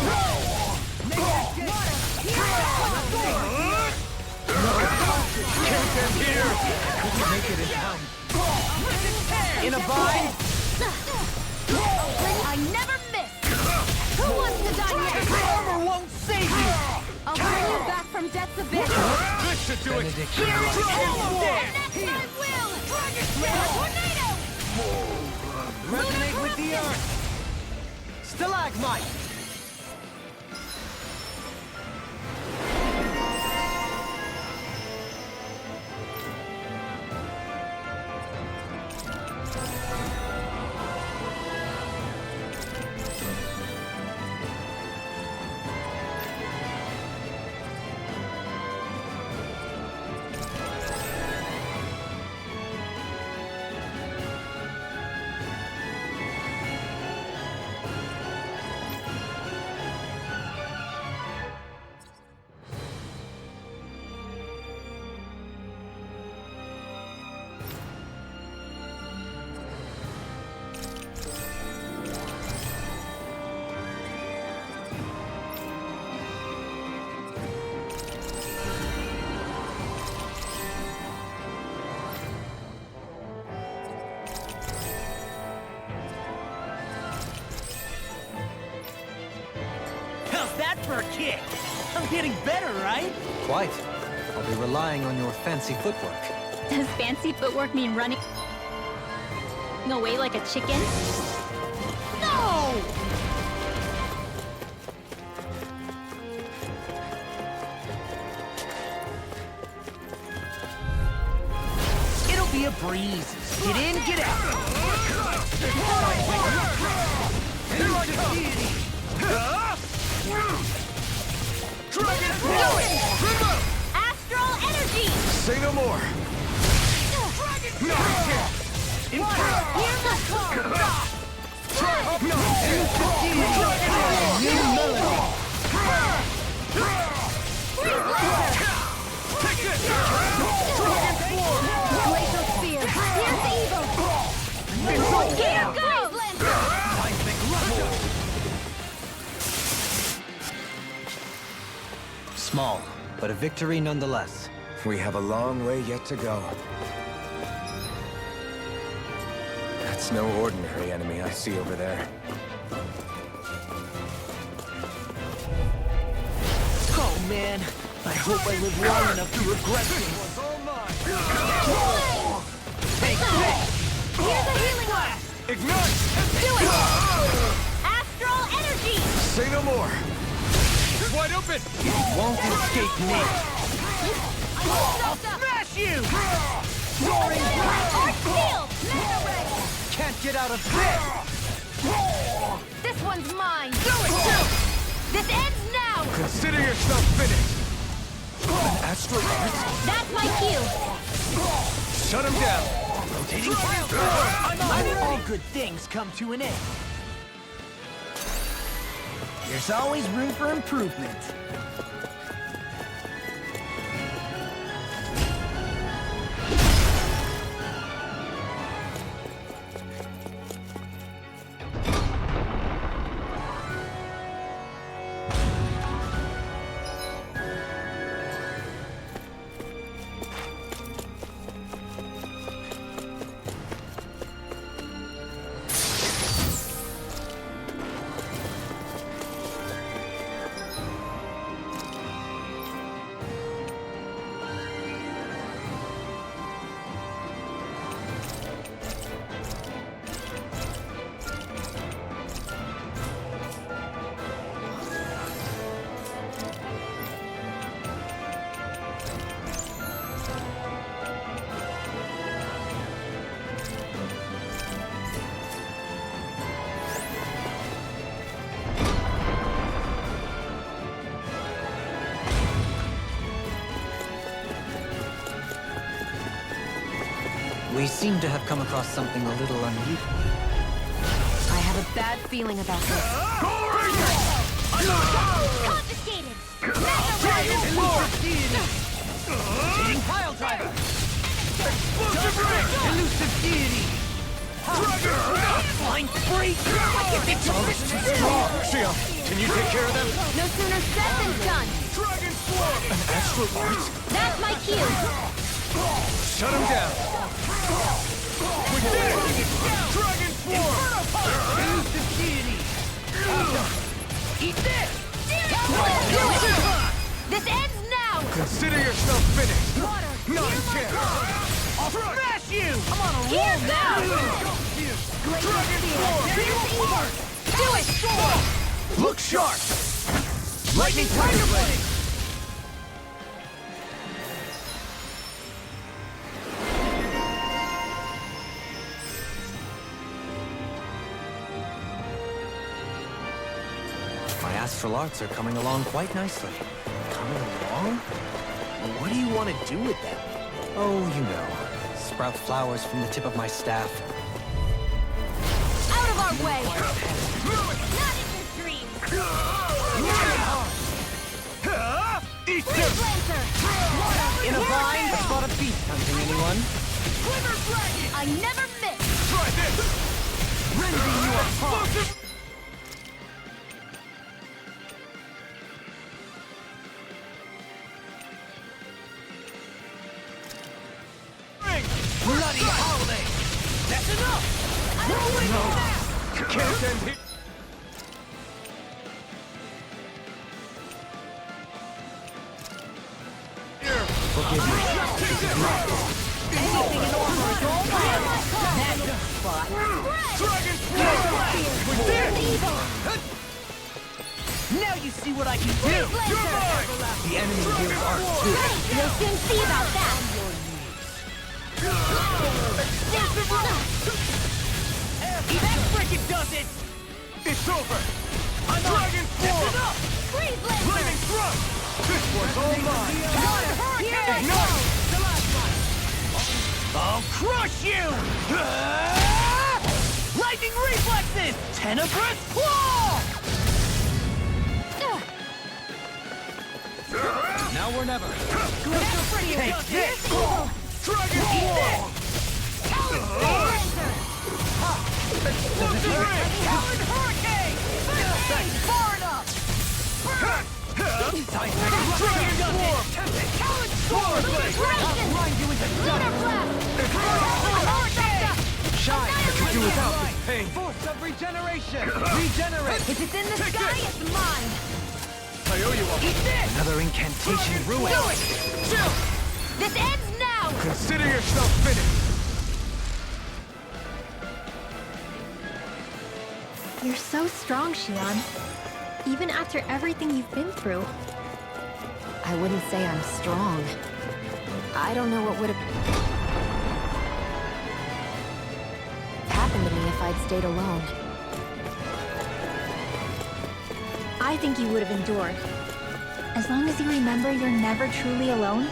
S6: Can't end here! Couldn't make it in time.
S5: In a bind?
S8: I never miss! Who wants to die next?
S5: Armor won't save you!
S8: I'll bring you back from death's abyss!
S6: This should do it!
S8: Dragon Swarm! Next I will! Dragon Tornado!
S5: Resonate with the earth! Stalagmite! How's that for a kick? I'm getting better, right?
S4: Quite. I'll be relying on your fancy footwork.
S3: Does fancy footwork mean running away like a chicken?
S5: No! It'll be a breeze. Get in, get out.
S6: Here I come! Dragon Swarm!
S8: Astral energy!
S6: Say no more! Not a chance!
S8: Here's the card!
S5: New melody.
S6: Take this! Dragon Swarm!
S8: Glacial Spear! Here's evil! Here goes!
S4: Small, but a victory nonetheless.
S1: We have a long way yet to go. That's no ordinary enemy I see over there.
S5: Oh man, I hope I live long enough to regret this. Take that!
S8: Here's a healing art!
S6: Ignite!
S8: Do it! Astral energy!
S6: Say no more! It's wide open!
S5: Won't escape me. I'll smash you!
S8: Soaring Art shield! Mega ray!
S4: Can't get out of this!
S8: This one's mine! Do it! This ends now!
S6: Consider yourself finished! An astral art?
S8: That's my cue!
S6: Shut him down!
S5: Rotating fire! All good things come to an end. There's always room for improvement.
S4: We seem to have come across something a little unusual.
S10: I have a bad feeling about this.
S8: Confiscated!
S5: Cheating pile driver! Explosive ring! Elusive deity! Flying freak!
S6: Shion, can you take care of them?
S8: No sooner said than done!
S6: Dragon Form! An astral art?
S8: That's my cue!
S6: Shut him down! We did it! Dragon Form!
S5: Elusive deity! Eat this!
S8: Do it! This ends now!
S6: Consider yourself finished! Not a chance!
S5: I'll smash you! I'm on a roll
S8: Here
S5: now!
S6: Dragon Form!
S8: Do it!
S6: Look sharp! Lightning Tiger Blade!
S4: My astral arts are coming along quite nicely.
S5: Coming along? What do you want to do with them?
S4: Oh, you know. Sprout flowers from the tip of my staff.
S8: Out of our way! Not in your dreams!
S6: Eat
S8: Freeze
S6: this!
S8: Lancer!
S4: In a bind, spot a beast hunting anyone?
S8: Quiver Dragon! I never miss!
S6: Try this!
S5: Rending you apart!
S6: Explosive ring!
S5: Bloody holiday! That's enough!
S6: Can't end it! Here!
S4: Forgive me.
S8: Anything in order is all mine!
S6: Dragon
S8: We did evil!
S5: Now you see what I can do!
S8: Freeze Lancer!
S4: The enemy heals art too.
S8: You'll soon see about that!
S5: That frickin' does it!
S6: It's over! Dragon Form!
S8: Freeze Lancer!
S6: Lightning Thrust! This one's all mine!
S8: Here I go!
S5: I'll crush you! Lightning reflexes! Tenebrous claw!
S4: Now or never.
S5: Take this!
S6: Dragon Form!
S5: Explosive ring! Talon hurricane! Far enough!
S6: Dragon
S5: Form! Talon sword! I'll grind you into dust!
S6: Shine! I could do without this pain!
S5: Force of regeneration! Regenerate!
S8: If it's in the sky, it's mine!
S6: I owe you
S5: Eat this!
S4: Another incantation ruined.
S8: Do it! This ends now!
S6: Consider yourself finished!
S3: You're so strong, Shion. Even after everything you've been through.
S10: I wouldn't say I'm strong. I don't know what would have happened to me if I'd stayed alone.
S3: I think you would have endured. As long as you remember you're never truly alone.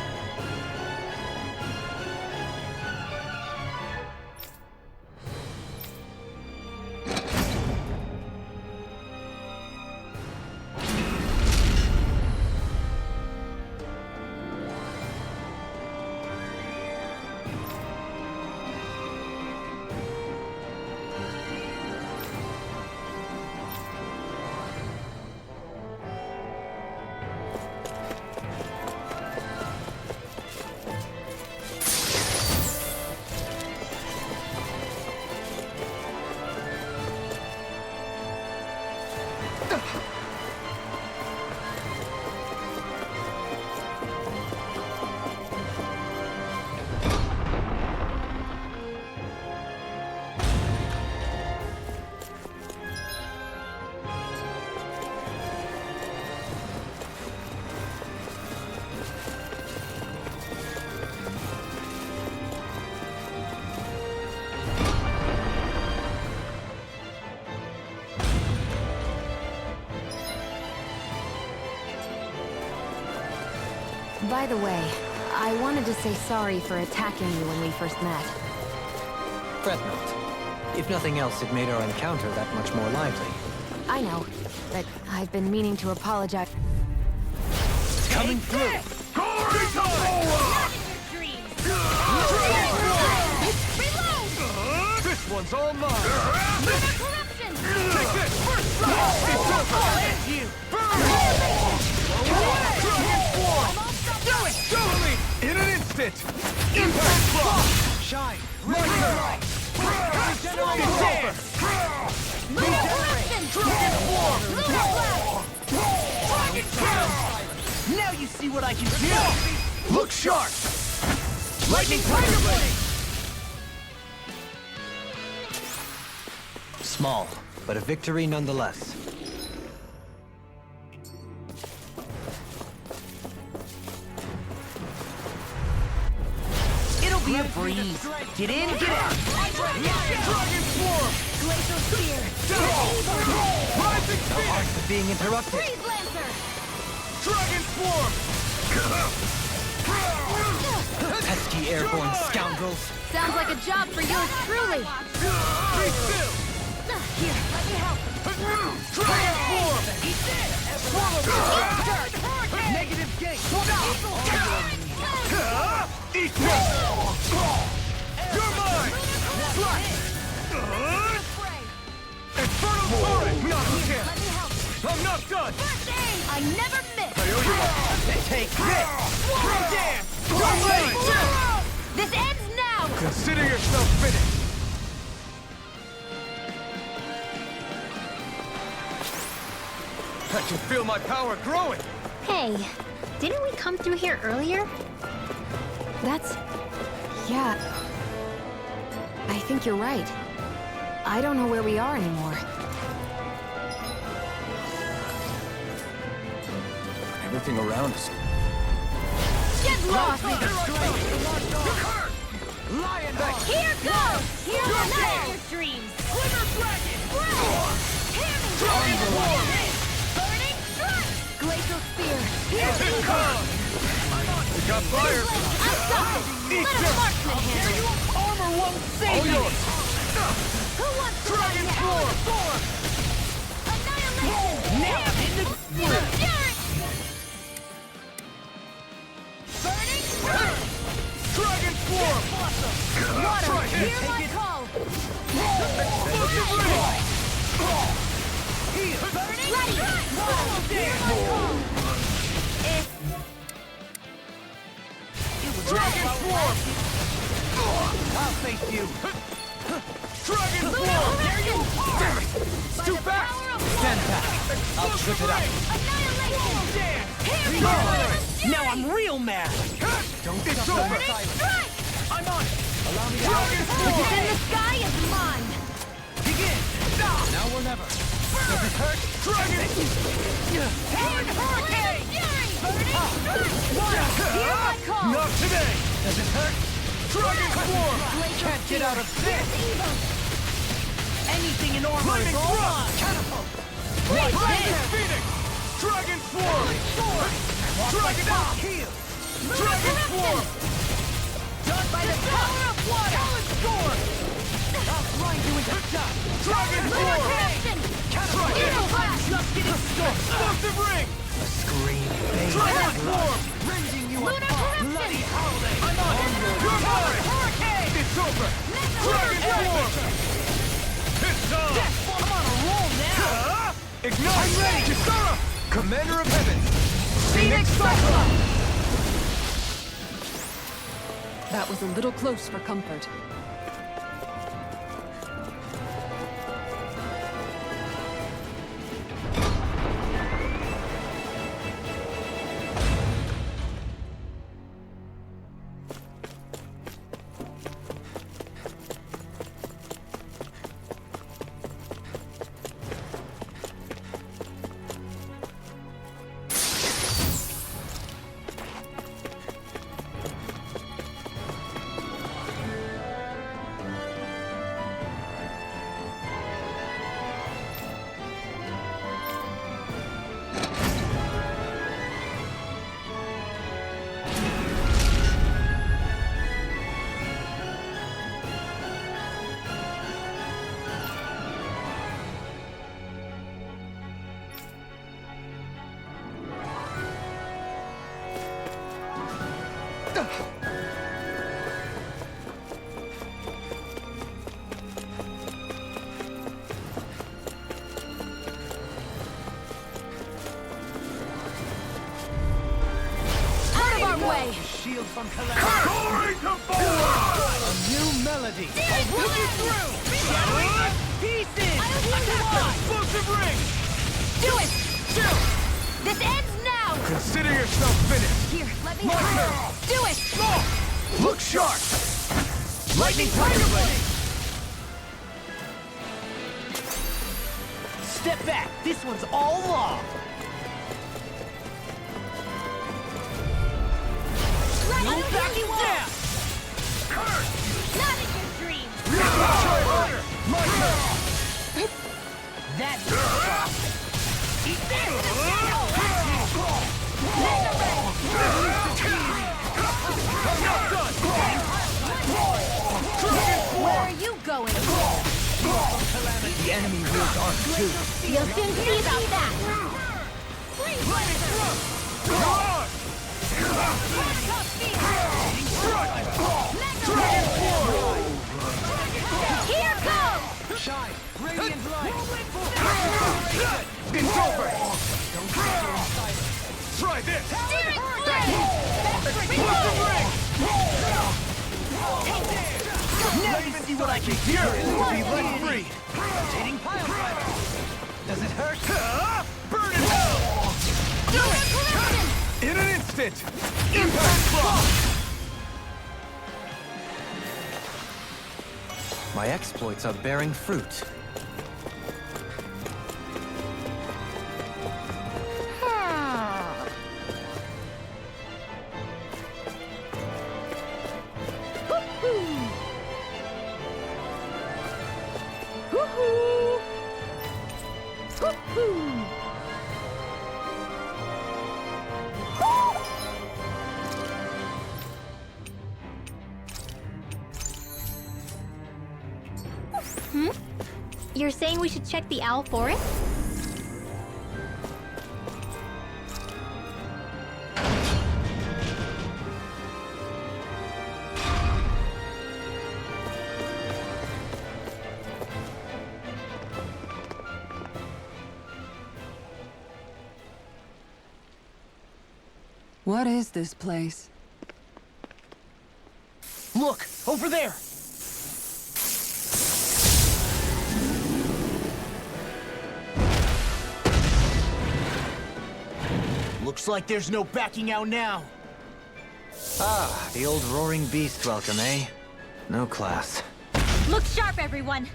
S10: By the way, I wanted to say sorry for attacking you when we first met.
S4: Fret not. If nothing else, it made our encounter that much more lively.
S10: I know, but I've been meaning to apologize.
S5: It's coming through!
S6: This one's all mine!
S8: Corruption!
S6: Take this! First strike! It's over!
S5: And you!
S6: Do it! Show me! In an instant! Impact block!
S5: Shine!
S6: Right here! It's over!
S8: Lunar corruption!
S6: Dragon form!
S8: Lunar blast!
S6: Dragon tail!
S5: Now you see what I can do!
S6: Look sharp!
S5: Lightning Tiger Blade!
S4: Small, but a victory nonetheless.
S5: It'll be a breeze. Get in, get out!
S6: Dragon swarm!
S8: Glacial spear!
S6: Rising
S4: The
S6: phoenix!
S4: art of being interrupted.
S8: Freeze lancer!
S6: Dragon swarm!
S4: Pesky airborne scoundrels.
S8: Sounds like a job for yours truly.
S6: Be still!
S8: Here, let me help.
S6: Dragon form!
S5: Negative gate!
S6: Eat this! You're mine! Slash! Infernal torrent! Not again!
S8: Let me help.
S6: I'm not done!
S8: First aid! I never miss!
S6: I owe you one!
S5: Take this!
S6: Damn! You're mine!
S8: This ends now!
S6: Consider yourself finished! I can feel my power growing!
S3: Hey, didn't we come through here earlier?
S10: That's... yeah. I think you're right. I don't know where we are anymore.
S1: Everything around us.
S8: Get lost!
S6: Lion back!
S8: Here goes! Here's the night of your dreams!
S6: Glimmer dragon!
S8: Dragon War! Burning strike! Glacial spear! Here
S6: It
S8: we
S6: comes! We got fire!
S8: Unstoppable! Let a marksman handle it!
S5: Armor won't
S6: All
S5: save you!
S6: yours!
S8: Who wants to
S6: Dragon
S8: fight
S6: form!
S8: now? Annihilation!
S5: Now into
S8: Fury! Burning strike!
S6: Dragon form!
S8: Water,
S6: Try
S8: hear
S6: it!
S8: my call!
S6: Explosive ring!
S8: Burning ready! Water, hear my call!
S6: Dragon form!
S5: I'll face you!
S6: Dragon form! Damn it! It's too fast!
S4: Stand back. I'll trip it up.
S8: Annihilation! Here we
S5: Oh,
S8: go!
S5: now I'm real mad!
S4: Don't
S6: It's
S4: suffer.
S6: over!
S8: Strike!
S5: I'm on it!
S4: Allow me to
S6: Dragon
S8: What's
S6: form!
S8: in the sky is mine!
S5: Begin!
S4: Now or never. Does it hurt?
S6: Dragon!
S8: Hurricane! Fury! Burning strike! Hear my call!
S6: Not today!
S4: Does it hurt?
S6: Dragon form!
S5: Can't get out of this!
S8: Evil!
S5: Anything in armor is
S6: Lightning
S5: all
S6: thrust!
S5: mine! Catapult!
S6: Rising phoenix! Dragon form! Dragon out!
S5: Heal!
S6: Dragon form!
S5: Done by the
S8: Power of water!
S5: Talon Storm! I'll grind you into dust!
S6: Dragon
S8: Lunar
S6: form!
S8: corruption!
S5: Catapult!
S8: Eagle blast!
S5: Just getting started!
S6: Explosive ring!
S4: A scream fades
S6: Dragon
S4: to blood.
S6: form!
S5: Rending you
S8: Lunar
S5: apart!
S8: corruption!
S5: Bloody howling! I'm on it!
S6: You're mine!
S5: Hurricane!
S6: It's over! Dragon form! It's on!
S5: I'm on a roll now!
S6: Ignite! I'm ready! Kisara! Commander of Heaven!
S5: Phoenix Cyclone!
S2: That was a little close for comfort.
S5: shield from Collab.
S7: Glory to Volron!
S5: A new melody.
S8: I'll
S5: Put you through. Shattering to pieces. Explosive ring.
S8: Do it! This ends now!
S6: Consider yourself finished.
S8: Here, let me help. Do it!
S6: Look sharp!
S5: Lightning Tiger Blade. Step back. This one's all law. No back down.
S8: Not in your dreams!
S6: My turn!
S5: That's eat
S8: Where are you going?
S5: The enemy wields arm too.
S8: You'll soon see about that! Here comes!
S5: Shine, radiant light.
S6: It's over! Try this!
S8: Steering flame!
S5: Now you see what I can do.
S6: Be let free!
S5: Rotating pile driver. Does it hurt?
S6: Burn in hell! In an instant! Impact block!
S4: My exploits are bearing fruit.
S3: You're saying we should check the owl forest?
S2: What is this place?
S5: Look, over there. Looks like there's no backing out now.
S4: Ah, the old roaring beast welcome, eh? No class.
S8: Look sharp, everyone!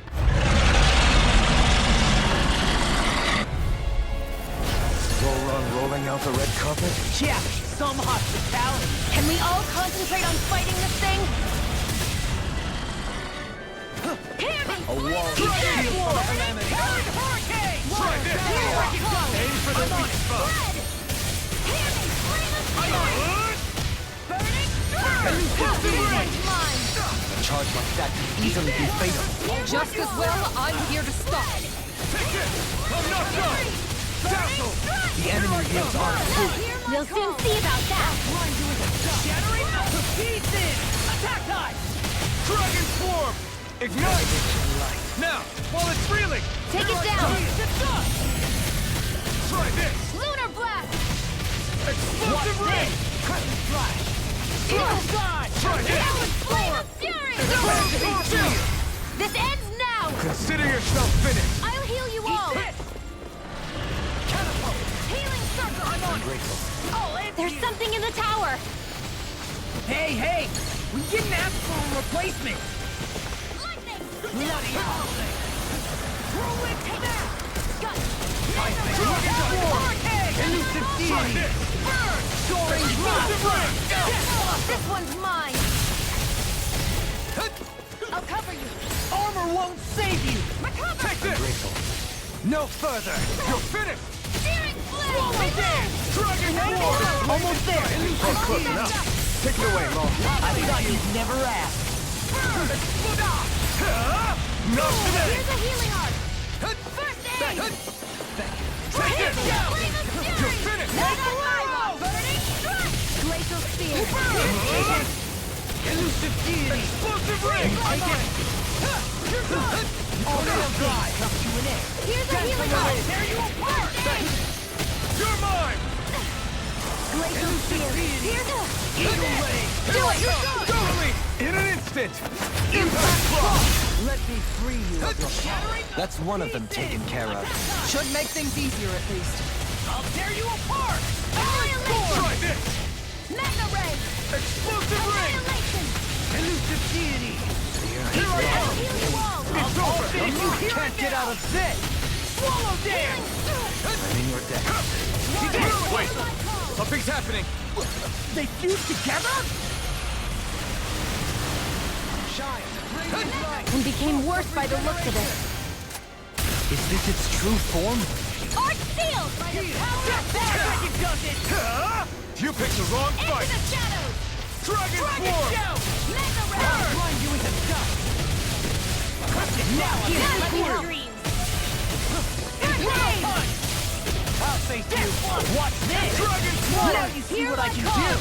S6: Volron rolling out the red carpet?
S5: Yeah, some hospitality.
S8: Can we all concentrate on fighting this thing? Hear me!
S5: A wall of shield from Calamity. Hurricane!
S6: Try this! Aim for the weak spot!
S8: Hear me! Flame of fury! Burning mine!
S4: A charge like that can easily be fatal.
S11: Just as well, I'm here to stop.
S6: Take this! I'm not done! Dazzle!
S4: The enemy wields arm too.
S8: We'll soon see about that!
S5: Shattering to pieces! Attack time!
S6: Dragon Swarm! Ignite! Now, while it's reeling!
S8: Take it down!
S6: Try this!
S8: Lunar blast!
S6: Explosive ring!
S5: Crescent flash! Eagle slide!
S6: Try this!
S8: Flame of fury! This ends now!
S6: Consider yourself finished!
S8: I'll heal you all!
S5: Catapult!
S8: Healing circle! I'm on! There's something in the tower!
S5: Hey! We didn't ask for a replacement!
S8: Lightning!
S5: Bloody hell!
S8: Whirlwind, take that! Gun!
S5: Elusive deity! Soaring blast!
S8: This one's mine! I'll cover you!
S5: Armor won't save you!
S8: Recover!
S6: Take this! No further! You're finished!
S8: Steering flame!
S6: Dragon Swarm!
S5: Almost there!
S6: Oh, close enough! Take it away, Law.
S5: I thought you'd never ask.
S6: Not today!
S8: Here's a healing arc! First aid!
S6: Take this!
S8: Flame of fury!
S6: You're finished!
S8: Not on my rock! Burning strike! Glacial spear!
S5: Elusive deity!
S6: Explosive ring!
S5: All nail dry comes to an end.
S8: Here's a healing arc!
S5: Tear you apart!
S8: First aid!
S6: You're mine!
S8: Glacial Spear! Here's a...
S6: Eagle Ray!
S8: Do it!
S6: Totally! In an instant! Impact Claw!
S11: Let me free you of your power.
S4: That's one of them taken care of.
S11: Should make things easier at least.
S5: I'll tear you apart!
S8: Annihilation!
S6: Try this!
S8: Mega Ray!
S6: Explosive Ring!
S8: Annihilation!
S5: Elusive deity!
S6: Here I go!
S8: Heal you all!
S6: It's over!
S5: You can't get out of this! Swallow dance!
S4: I'm in your debt.
S6: Wait! Something's happening!
S5: They fused together?
S8: And became worse by the looks of it.
S4: Is this its true form?
S8: Arch Seal!
S5: That's it does it!
S6: You picked the wrong
S8: Into
S6: fight!
S8: the shadows!
S6: Dragon Form!
S8: Mega Ray!
S5: Grind you into dust! Now
S8: Here,
S5: let me
S8: help.
S5: dreams!
S8: Good game!
S5: I'll face you! Watch this!
S6: Dragon Form!
S5: Now you see what I can do!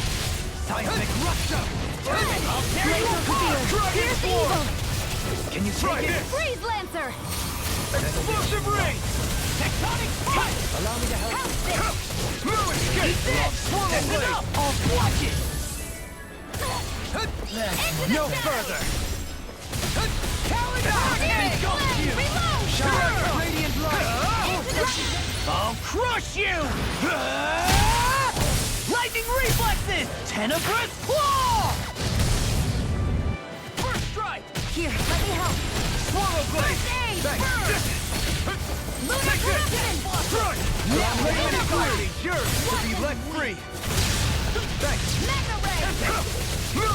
S5: Seismic Rupture! I'll tear you apart!
S6: Dragon
S8: Here's the
S6: Form!
S8: evil!
S4: Can you
S6: Try
S4: take it?
S6: this!
S8: Freeze Lancer!
S6: Explosive Ring!
S5: Tectonic Punch!
S4: Allow me to help.
S8: House Stick!
S6: No escape! Swallow
S5: That's
S6: Blade!
S5: enough! I'll watch it!
S8: Into
S5: No
S8: the
S5: further!
S8: Searing Flame! Reload!
S5: Radiant Light!
S8: Into the...
S5: I'll crush you! Lightning Reflexes! Tenebrous Claw! First strike!
S8: Here, let me help.
S6: Swallow Blade!
S8: First aid!
S6: Thanks!
S8: Burn! Lunar
S6: Take this!
S8: Corruption!
S6: Strike! Blade is clearly yours to be let free! Thanks!
S8: Mega Ray!
S6: No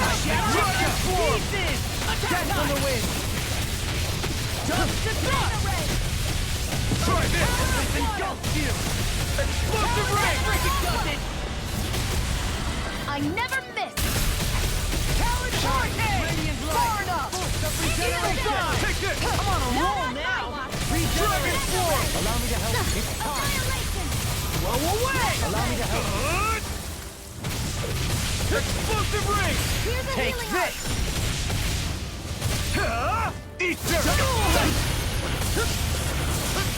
S6: escape! Dragon Form!
S5: Pieces! Attack on the wind! Dust to
S8: Mega
S5: dust!
S8: Ray!
S6: Try this!
S5: Engulfs you!
S6: Explosive Ring!
S5: Does it!
S8: I never miss!
S5: Radiant Light!
S8: Regeneration!
S6: Take this!
S5: I'm on a roll now!
S6: Dragon Form!
S4: Allow me to help. It's time.
S8: Annihilation!
S5: Blow away!
S4: Allow me to help.
S6: Explosive Ring!
S8: Here's a
S5: Take
S8: healing
S5: this!
S6: Eat this!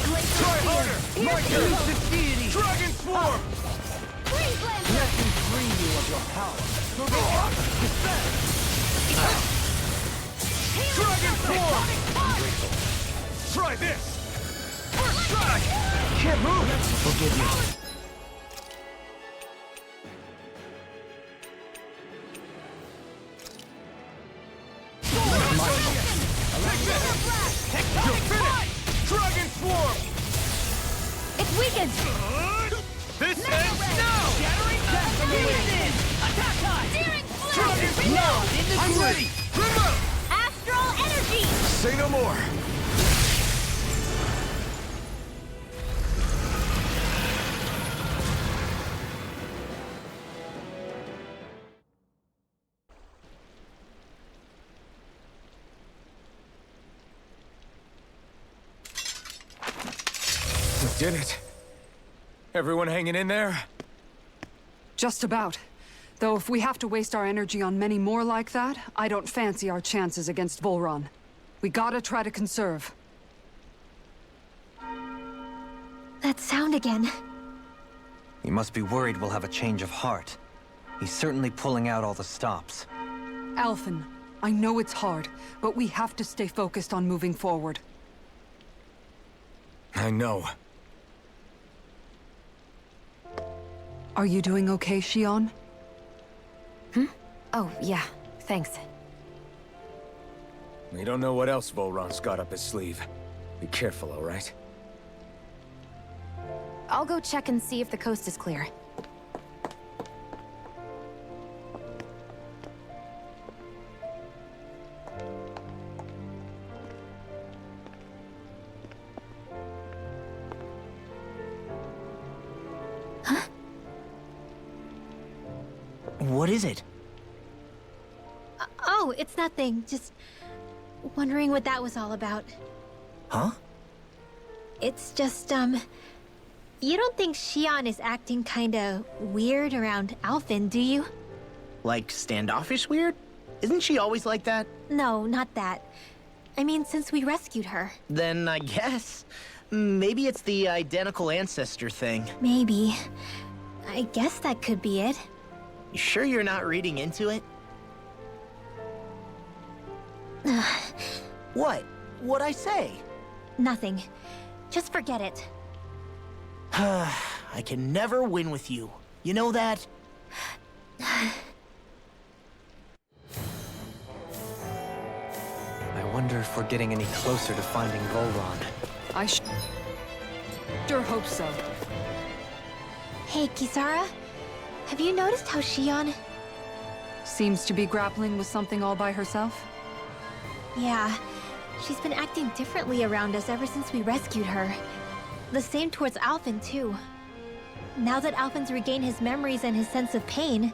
S8: Glacial
S6: Try
S8: Spear!
S6: harder!
S8: Here's
S6: My
S8: the
S6: turn!
S8: evil!
S5: Deity!
S6: Dragon Form!
S8: Freeze Lancer!
S4: Let me free you of your power.
S6: Dragon Form! Try this! First strike!
S4: Can't move. Forgive me.
S6: You're finished! Dragon Form!
S8: It's weakened!
S6: This ends now!
S5: Shattering Pieces! Attack time!
S8: Searing
S6: Dragon
S8: Flame!
S6: Form!
S5: In the
S6: I'm ready! Remote!
S8: Astral Energy!
S6: Say no more! We did it. Everyone hanging in there?
S2: Just about. Though if we have to waste our energy on many more like that, I don't fancy our chances against Volron. We gotta try to conserve.
S3: That sound again.
S4: You must be worried we'll have a change of heart. He's certainly pulling out all the stops.
S2: Alphen, I know it's hard, but we have to stay focused on moving forward.
S1: I know.
S2: Are you doing okay, Shion?
S10: Oh, yeah. Thanks.
S1: We don't know what else Volron's got up his sleeve. Be careful, all right?
S10: I'll go check and see if the coast is clear.
S5: What is it?
S3: Oh, it's nothing. Just wondering what that was all about.
S5: Huh?
S3: It's just, you don't think Shion is acting kinda weird around Alphen, do you?
S5: Like standoffish weird? Isn't she always like that?
S3: No, not that. I mean, since we rescued her.
S5: Then I guess. Maybe it's the identical ancestor thing.
S3: Maybe. I guess that could be it.
S5: You sure you're not reading into it? What? What'd I say?
S3: Nothing. Just forget it.
S5: I can never win with you. You know that?
S4: I wonder if we're getting any closer to finding Volron.
S2: I sure hope so.
S3: Hey, Kisara. Have you noticed how Shion...
S2: Seems to be grappling with something all by herself?
S3: Yeah. She's been acting differently around us ever since we rescued her. The same towards Alphen, too. Now that Alphen's regained his memories and his sense of pain,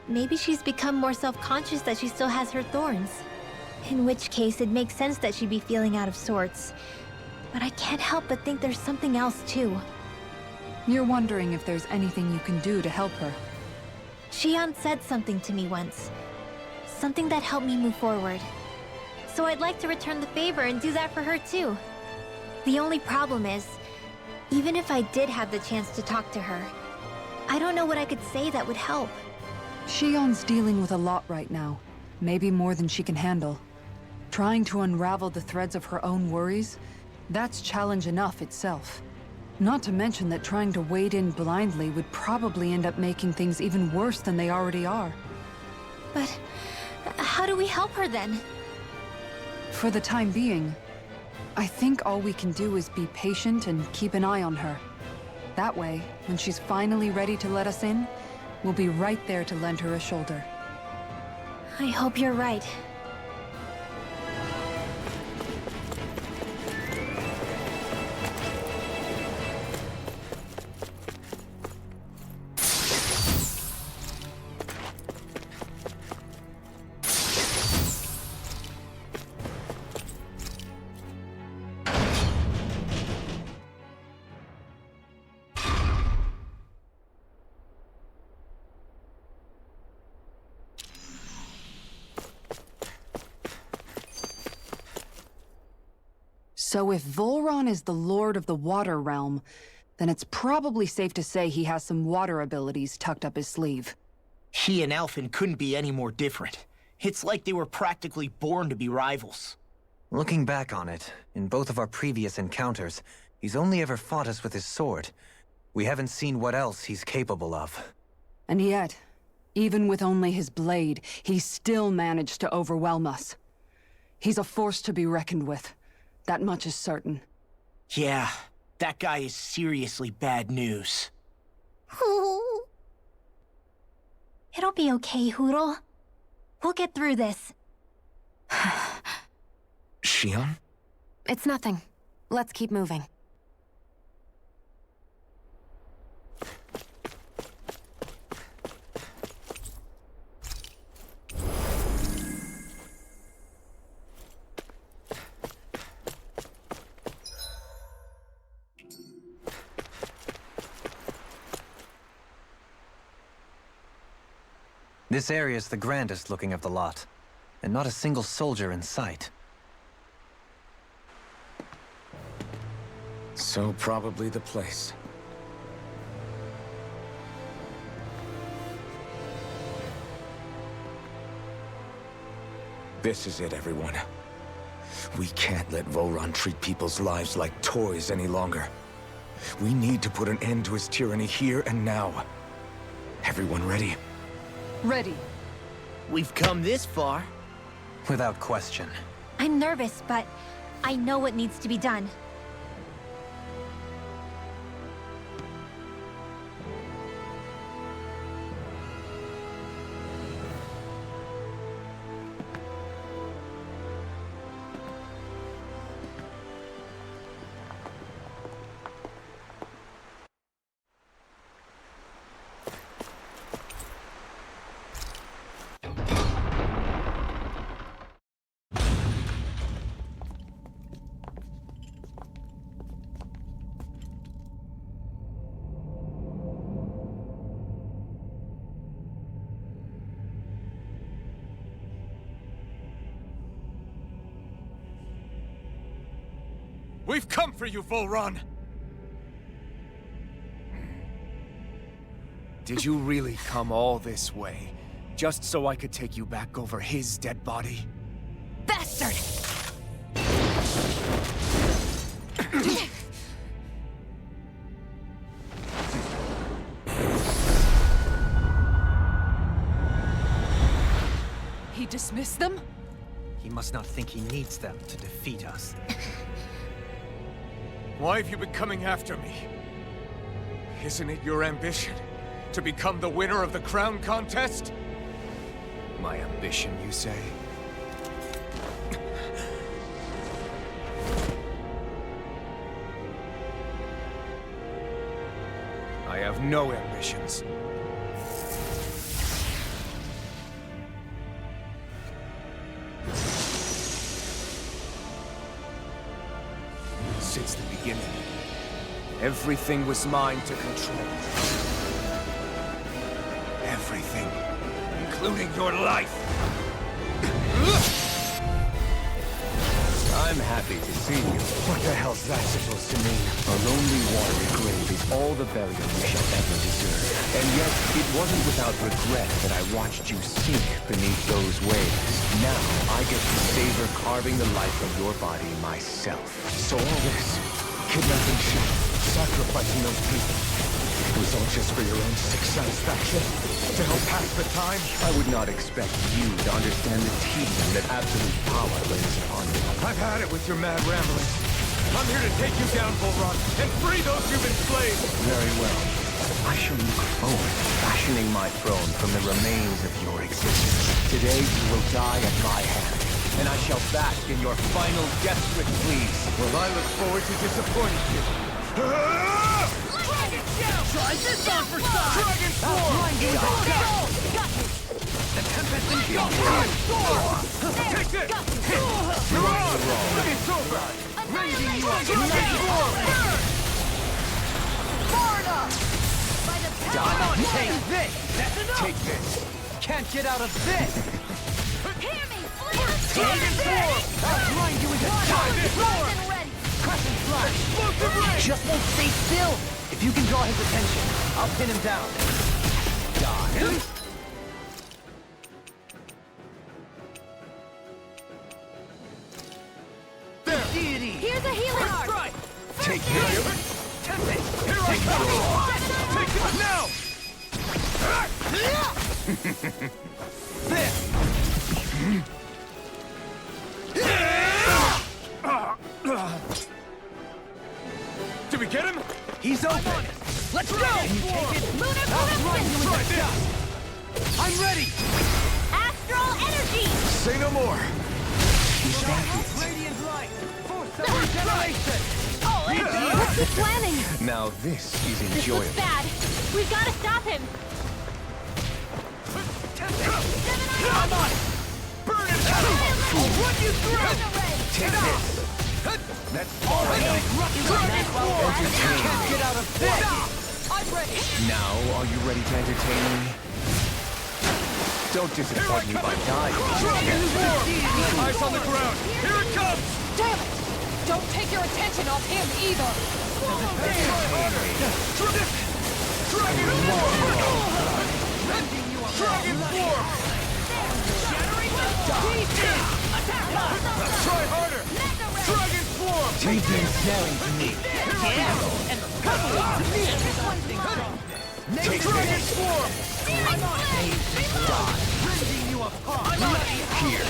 S3: maybe she's become more self-conscious that she still has her thorns. In which case, it makes sense that she'd be feeling out of sorts. But I can't help but think there's something else, too.
S2: You're wondering if there's anything you can do to help her.
S3: Shion said something to me once. Something that helped me move forward. So I'd like to return the favor and do that for her too. The only problem is, even if I did have the chance to talk to her, I don't know what I could say that would help.
S2: Shion's dealing with a lot right now. Maybe more than she can handle. Trying to unravel the threads of her own worries, that's challenge enough itself. Not to mention that trying to wade in blindly would probably end up making things even worse than they already are.
S3: But how do we help her then?
S2: For the time being, I think all we can do is be patient and keep an eye on her. That way, when she's finally ready to let us in, we'll be right there to lend her a shoulder.
S3: I hope you're right.
S2: So if Volron is the Lord of the Water Realm, then it's probably safe to say he has some water abilities tucked up his sleeve.
S5: He and Alphen couldn't be any more different. It's like they were practically born to be rivals.
S4: Looking back on it, in both of our previous encounters, he's only ever fought us with his sword. We haven't seen what else he's capable of.
S2: And yet, even with only his blade, he still managed to overwhelm us. He's a force to be reckoned with. That much is certain.
S5: Yeah, that guy is seriously bad news.
S3: It'll be okay, Huro. We'll get through this.
S1: Shion?
S10: It's nothing. Let's keep moving.
S4: This area's the grandest looking of the lot, and not a single soldier in sight.
S1: So probably the place. This is it, everyone. We can't let Volron treat people's lives like toys any longer. We need to put an end to his tyranny here and now. Everyone ready?
S2: Ready.
S5: We've come this far.
S4: Without question.
S3: I'm nervous, but I know what needs to be done.
S6: We've come for you, Volron! Did you really come all this way, just so I could take you back over his dead body?
S8: Bastard!
S11: He dismissed them?
S4: He must not think he needs them to defeat us.
S6: Why have you been coming after me? Isn't it your ambition to become the winner of the crown contest? My ambition, you say? I have no ambitions. Since the beginning, everything was mine to control. Everything, including your life.
S1: I'm happy to see you.
S6: What the hell's that supposed to mean?
S1: A lonely watery grave is all the burial you shall ever deserve. And yet, it wasn't without regret that I watched you sink beneath those waves. Now, I get to savor carving the life of your body myself.
S6: So all this, kidnapping shit, sacrificing those people, it was all just for your own sick satisfaction? To help pass the time?
S1: I would not expect you to understand the tedium that absolute power lays upon you.
S6: I've had it with your mad ramblings. I'm here to take you down, Volron, and free those you've enslaved!
S1: Very well. I shall look forward to fashioning my throne from the remains of your existence. Today you will die at my hand, and I shall bask in your final desperate pleas.
S6: Well, I look forward to disappointing you.
S5: Try this on for size!
S6: Dragon Form!
S5: The Tempest and Beyond!
S6: Take this! You're wrong! It's over!
S5: Raising you up!
S6: Dragon Form!
S5: Come on, take this! That's enough!
S6: Take this!
S5: Can't get out of this!
S8: Hear me, please!
S5: Dragon Form! I'll grind you into Dragon Form! Crescent Flash!
S6: Explosive ray!
S5: Just won't stay still! If you can draw his attention, I'll pin him down. Die.
S6: There!
S5: Deity!
S8: Here's a healing art!
S5: Strike!
S6: Take this!
S5: Tempest!
S6: Here I come! Take it now! Did we get him?
S5: He's open! Let's go! Can you take it?
S8: Lunar
S5: I'll grind you
S8: corruption!
S5: into dust! I'm ready!
S8: Astral energy!
S6: Say no more!
S5: Radiant light! Force of regeneration!
S8: What's he planning?
S1: Now this is
S8: This
S1: enjoyable.
S8: looks bad. We've got to stop him.
S5: Come on!
S6: Burn it!
S5: I'll run you through!
S6: Take this!
S1: That's all I know.
S5: Can't get out of this! I'm ready!
S1: Now, are you ready to entertain me? Don't disappoint me by dying.
S6: Dragon Form! Eyes on the ground! Here it comes!
S11: Damn it! Don't take your attention off him either!
S6: Dragon Form! Dragon Form! Try harder! Dragon Form!
S1: Take this staring to me.
S5: Yeah! And couple to me!
S6: Take Dragon Form!
S5: Rending you apart!
S1: Here.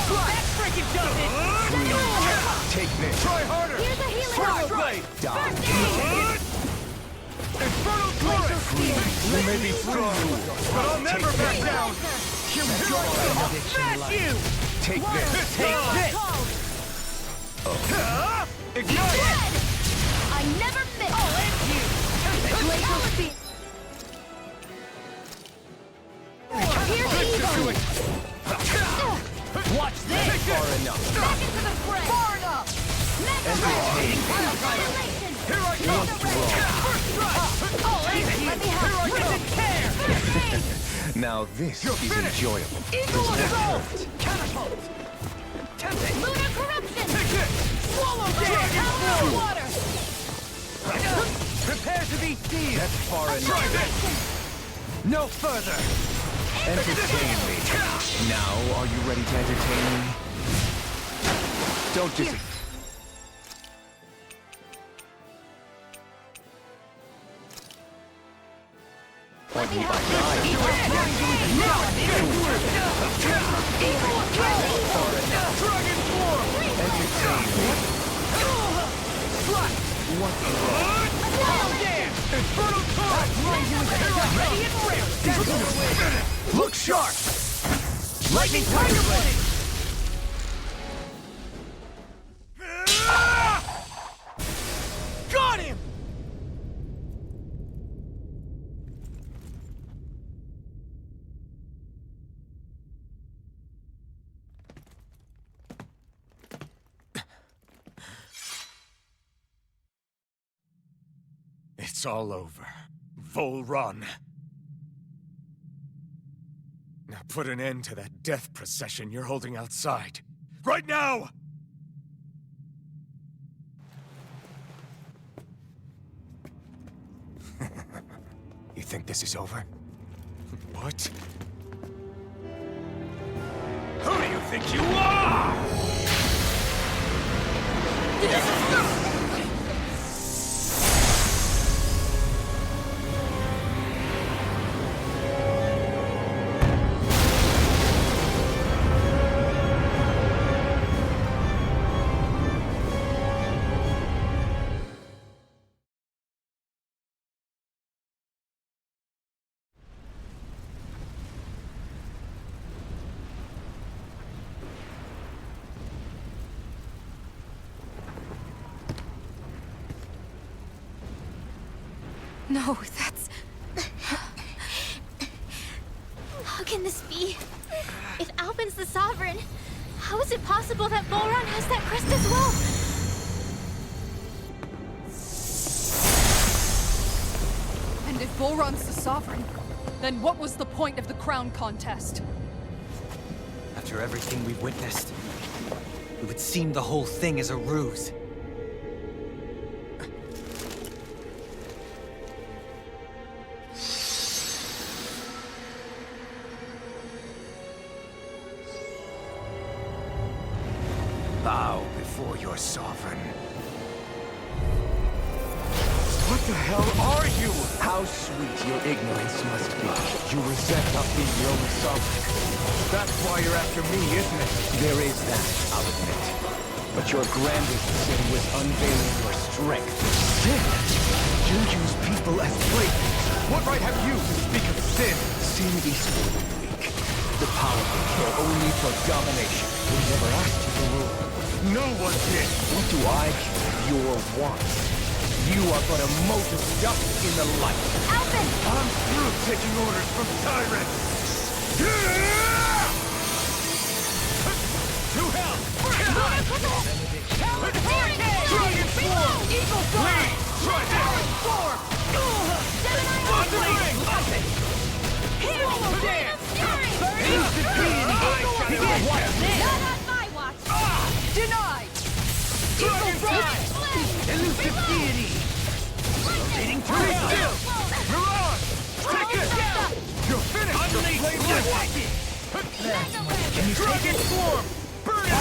S5: That freaking does it!
S1: Take this.
S6: Try harder!
S8: Here's a healing
S6: Infernal
S8: art!
S6: Blade!
S1: Die.
S6: Infernal Torrent! You may be strong, but I'll never back down!
S5: Smash you!
S1: Take this.
S5: Take this!
S6: Ignite!
S8: I never miss!
S5: I'll end you!
S8: Laser speed! Here's evil!
S5: Watch this!
S1: Far enough.
S8: Back into the fray! Far enough! Mega ray! Annihilation!
S6: Here I come!
S8: Oh, let me have
S5: With care!
S1: Now this is enjoyable.
S8: Eagle assault!
S5: Catapult! Tempest!
S8: Lunar corruption!
S6: Take this!
S5: Swallow
S8: Power
S5: down!
S8: of water!
S5: Prepare to be sealed!
S1: That's far enough.
S6: Try this! No further!
S1: Entertain me. Now, are you ready to entertain me? Don't just...
S8: Let me
S1: my
S8: help
S1: God.
S8: you.
S6: Dragon form!
S1: Entertain me.
S6: What's wrong? Infernal torrent! Ready and ready! Look sharp! Lightning tiger blade! Got him! It's all over. Volron. Now put an end to that death procession you're holding outside. Right now! You think this is over? What? Who do you think you are?
S3: No, that's... How can this be? If Alpin's the Sovereign, how is it possible that Volron has that crest as well?
S11: And if Volron's the Sovereign, then what was the point of the crown contest?
S4: After everything we've witnessed, it would seem the whole thing is a ruse.
S1: Bow before your sovereign. What the hell are you? How sweet your ignorance must be. You resent not being the only sovereign. That's why you're after me, isn't it? There is that, I'll admit. But your grandest sin was unveiling your strength. Sin? You use people as playthings. What right have you to speak of sin? Sin is for the weak. The powerful care only for domination. We never asked you to rule.
S6: No one did!
S1: What do I care? Your wants. You are but a mote of dust in the light.
S8: Alpin!
S6: I'm through taking orders from tyrants! To hell! Dragon form!
S8: Eagle fly!
S6: Dragon form! Thundering!
S8: Swallow dance! Fury!
S6: Instant being!
S8: Not on my watch!
S11: Denied!
S6: Dragon fly!
S5: Elusive deity!
S6: Rotating to hell! Mirage! Take it! You're finished!
S5: Unleash
S6: Blade
S5: lightning!
S6: Dragon form! Burn it!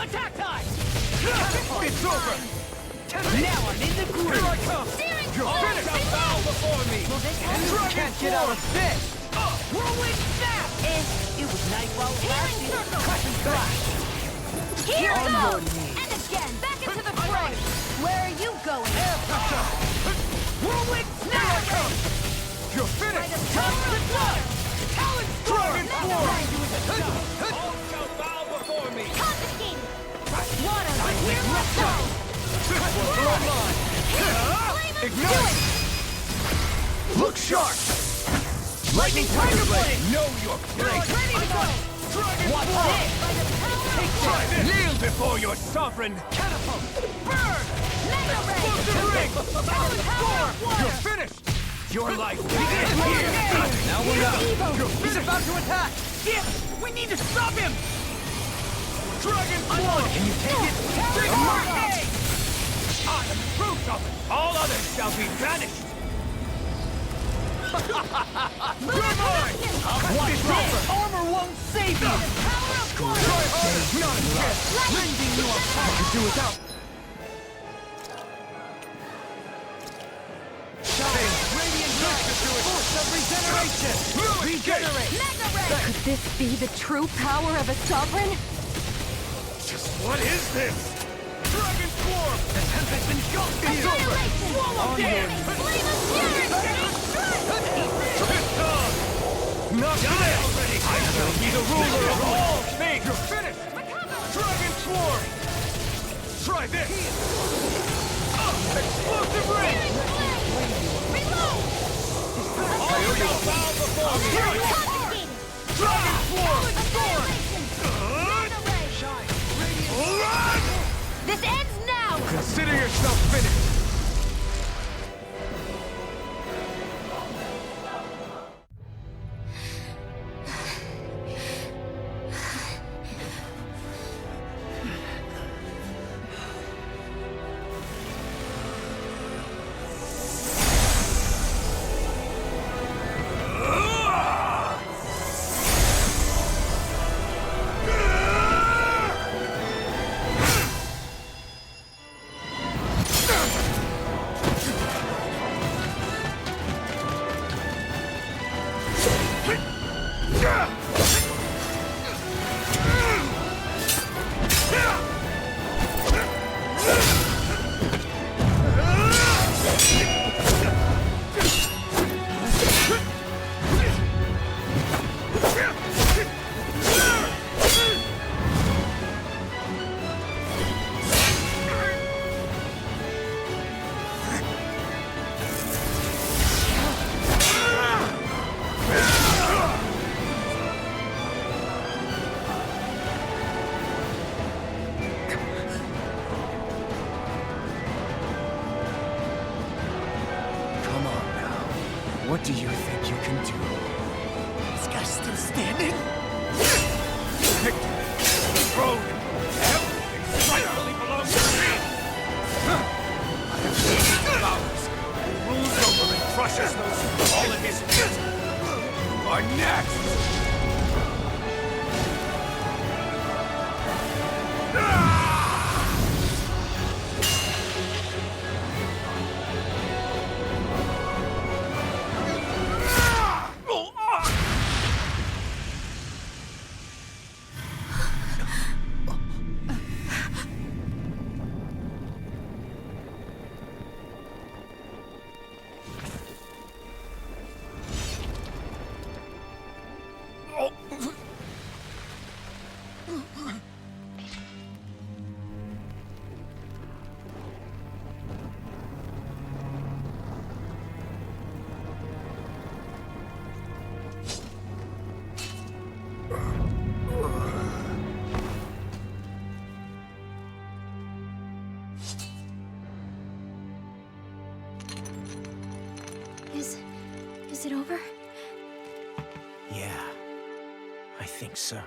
S5: Attack time!
S6: It's over!
S5: Now I'm in the groove!
S6: Here I come! You're finished! Bow before me! Dragon
S5: Can't get out of this!
S8: Whirlwind snap!
S5: It was nice while it
S8: Healing
S5: lasted.
S8: circle!
S5: Crush and slash!
S8: Here
S5: On
S8: goes!
S5: your knees.
S8: And again, back into the fray! Where are you going?
S6: Whirlwind snap! You're finished!
S8: Touch the blood!
S6: Talon Dragon form!
S5: Also bow before me!
S8: Confiscated! Water, here must go!
S6: This one's all mine! Ignite! Look sharp! Lightning Tiger Blade! Know your place!
S8: Ready to go!
S6: Dragon
S5: Watch
S6: form!
S5: this!
S6: Try this! Kneel before your sovereign!
S5: Catapult!
S6: Burn!
S8: Mega ray!
S6: Explosive ring!
S8: Talon power!
S6: You're finished! Your life begins here! Now we're out! You're
S5: He's
S6: finished!
S5: about to attack! Damn! We need to stop him!
S6: Dragon form!
S5: Can you take it?
S6: Big Mark! I am the true sovereign! All others shall be banished! You're mine!
S5: Watch this! Armor won't save you!
S6: Try harder! Not a chance!
S5: Rending you apart!
S6: I could do without.
S5: Radiant Drive! Force of regeneration! Regenerate!
S10: Could this be the true power of a sovereign?
S6: Just what is this? Dragon Swarm!
S5: The temp has been shot!
S8: Annihilation!
S5: Swallow them!
S8: Flame of Fury!
S6: Not today! I shall be the ruler of all things! You're finished! Dragon Swarm! Try this! Explosive ring!
S8: Reload!
S6: I shall bow before me!
S8: Confiscated!
S6: Dragon Swarm! Run!
S8: This ends now!
S6: Consider yourself finished! What do you think you can do?
S5: This guy's still standing?
S6: Victor! Throne! Everything rightfully belongs to me! I have seen powers. He rules over and crushes those who fall in his pit! You are next!
S3: Is it over?
S5: Yeah, I think so.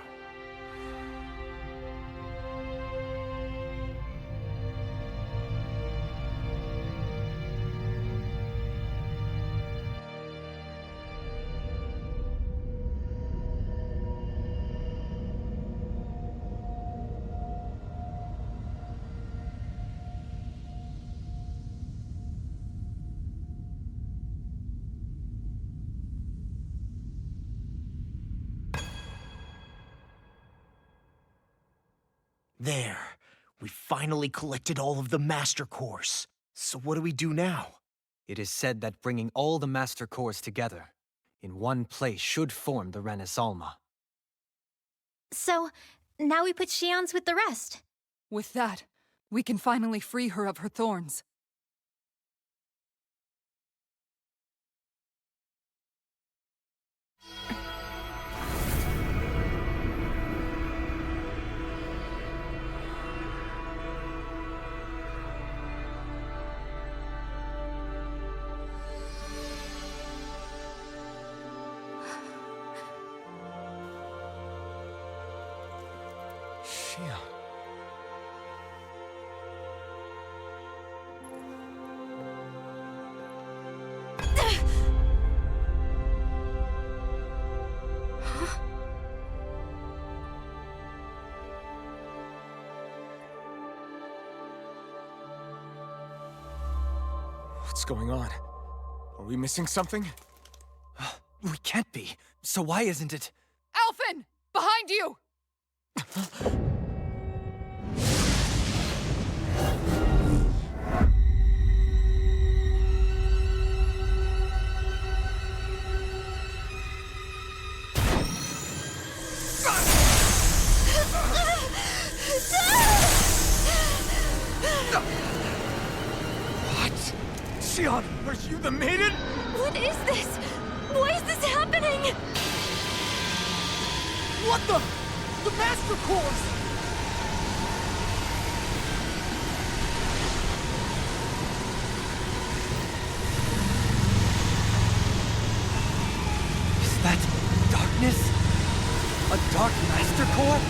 S5: There. We finally collected all of the Master Cores. So what do we do now?
S4: It is said that bringing all the Master Cores together in one place should form the Renaissance.
S3: So, now we put Shion's with the rest.
S11: With that, we can finally free her of her thorns.
S6: What's going on? Are we missing something?
S4: We can't be. So why isn't it?
S9: Alphen! Behind you!
S6: What? Xion, are you the maiden?
S8: What is this? Why is this happening?
S6: What the? The Master Course!
S4: Is that darkness? A dark Master Core?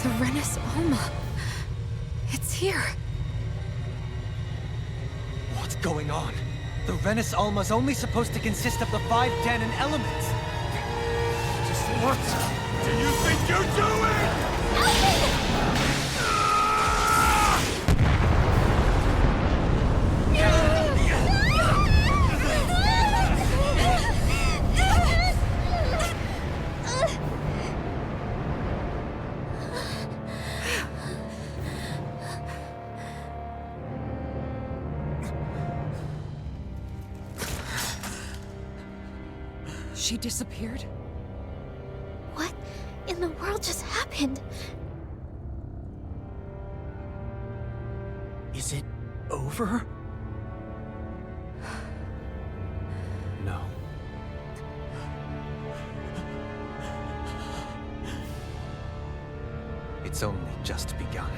S10: The Renis Alma. It's here.
S4: What's going on? The Renis Alma's only supposed to consist of the 5 Danon elements.
S6: Just what do you think you're doing?
S11: She disappeared?
S3: What in the world just happened?
S5: Is it over?
S4: No. It's only just begun.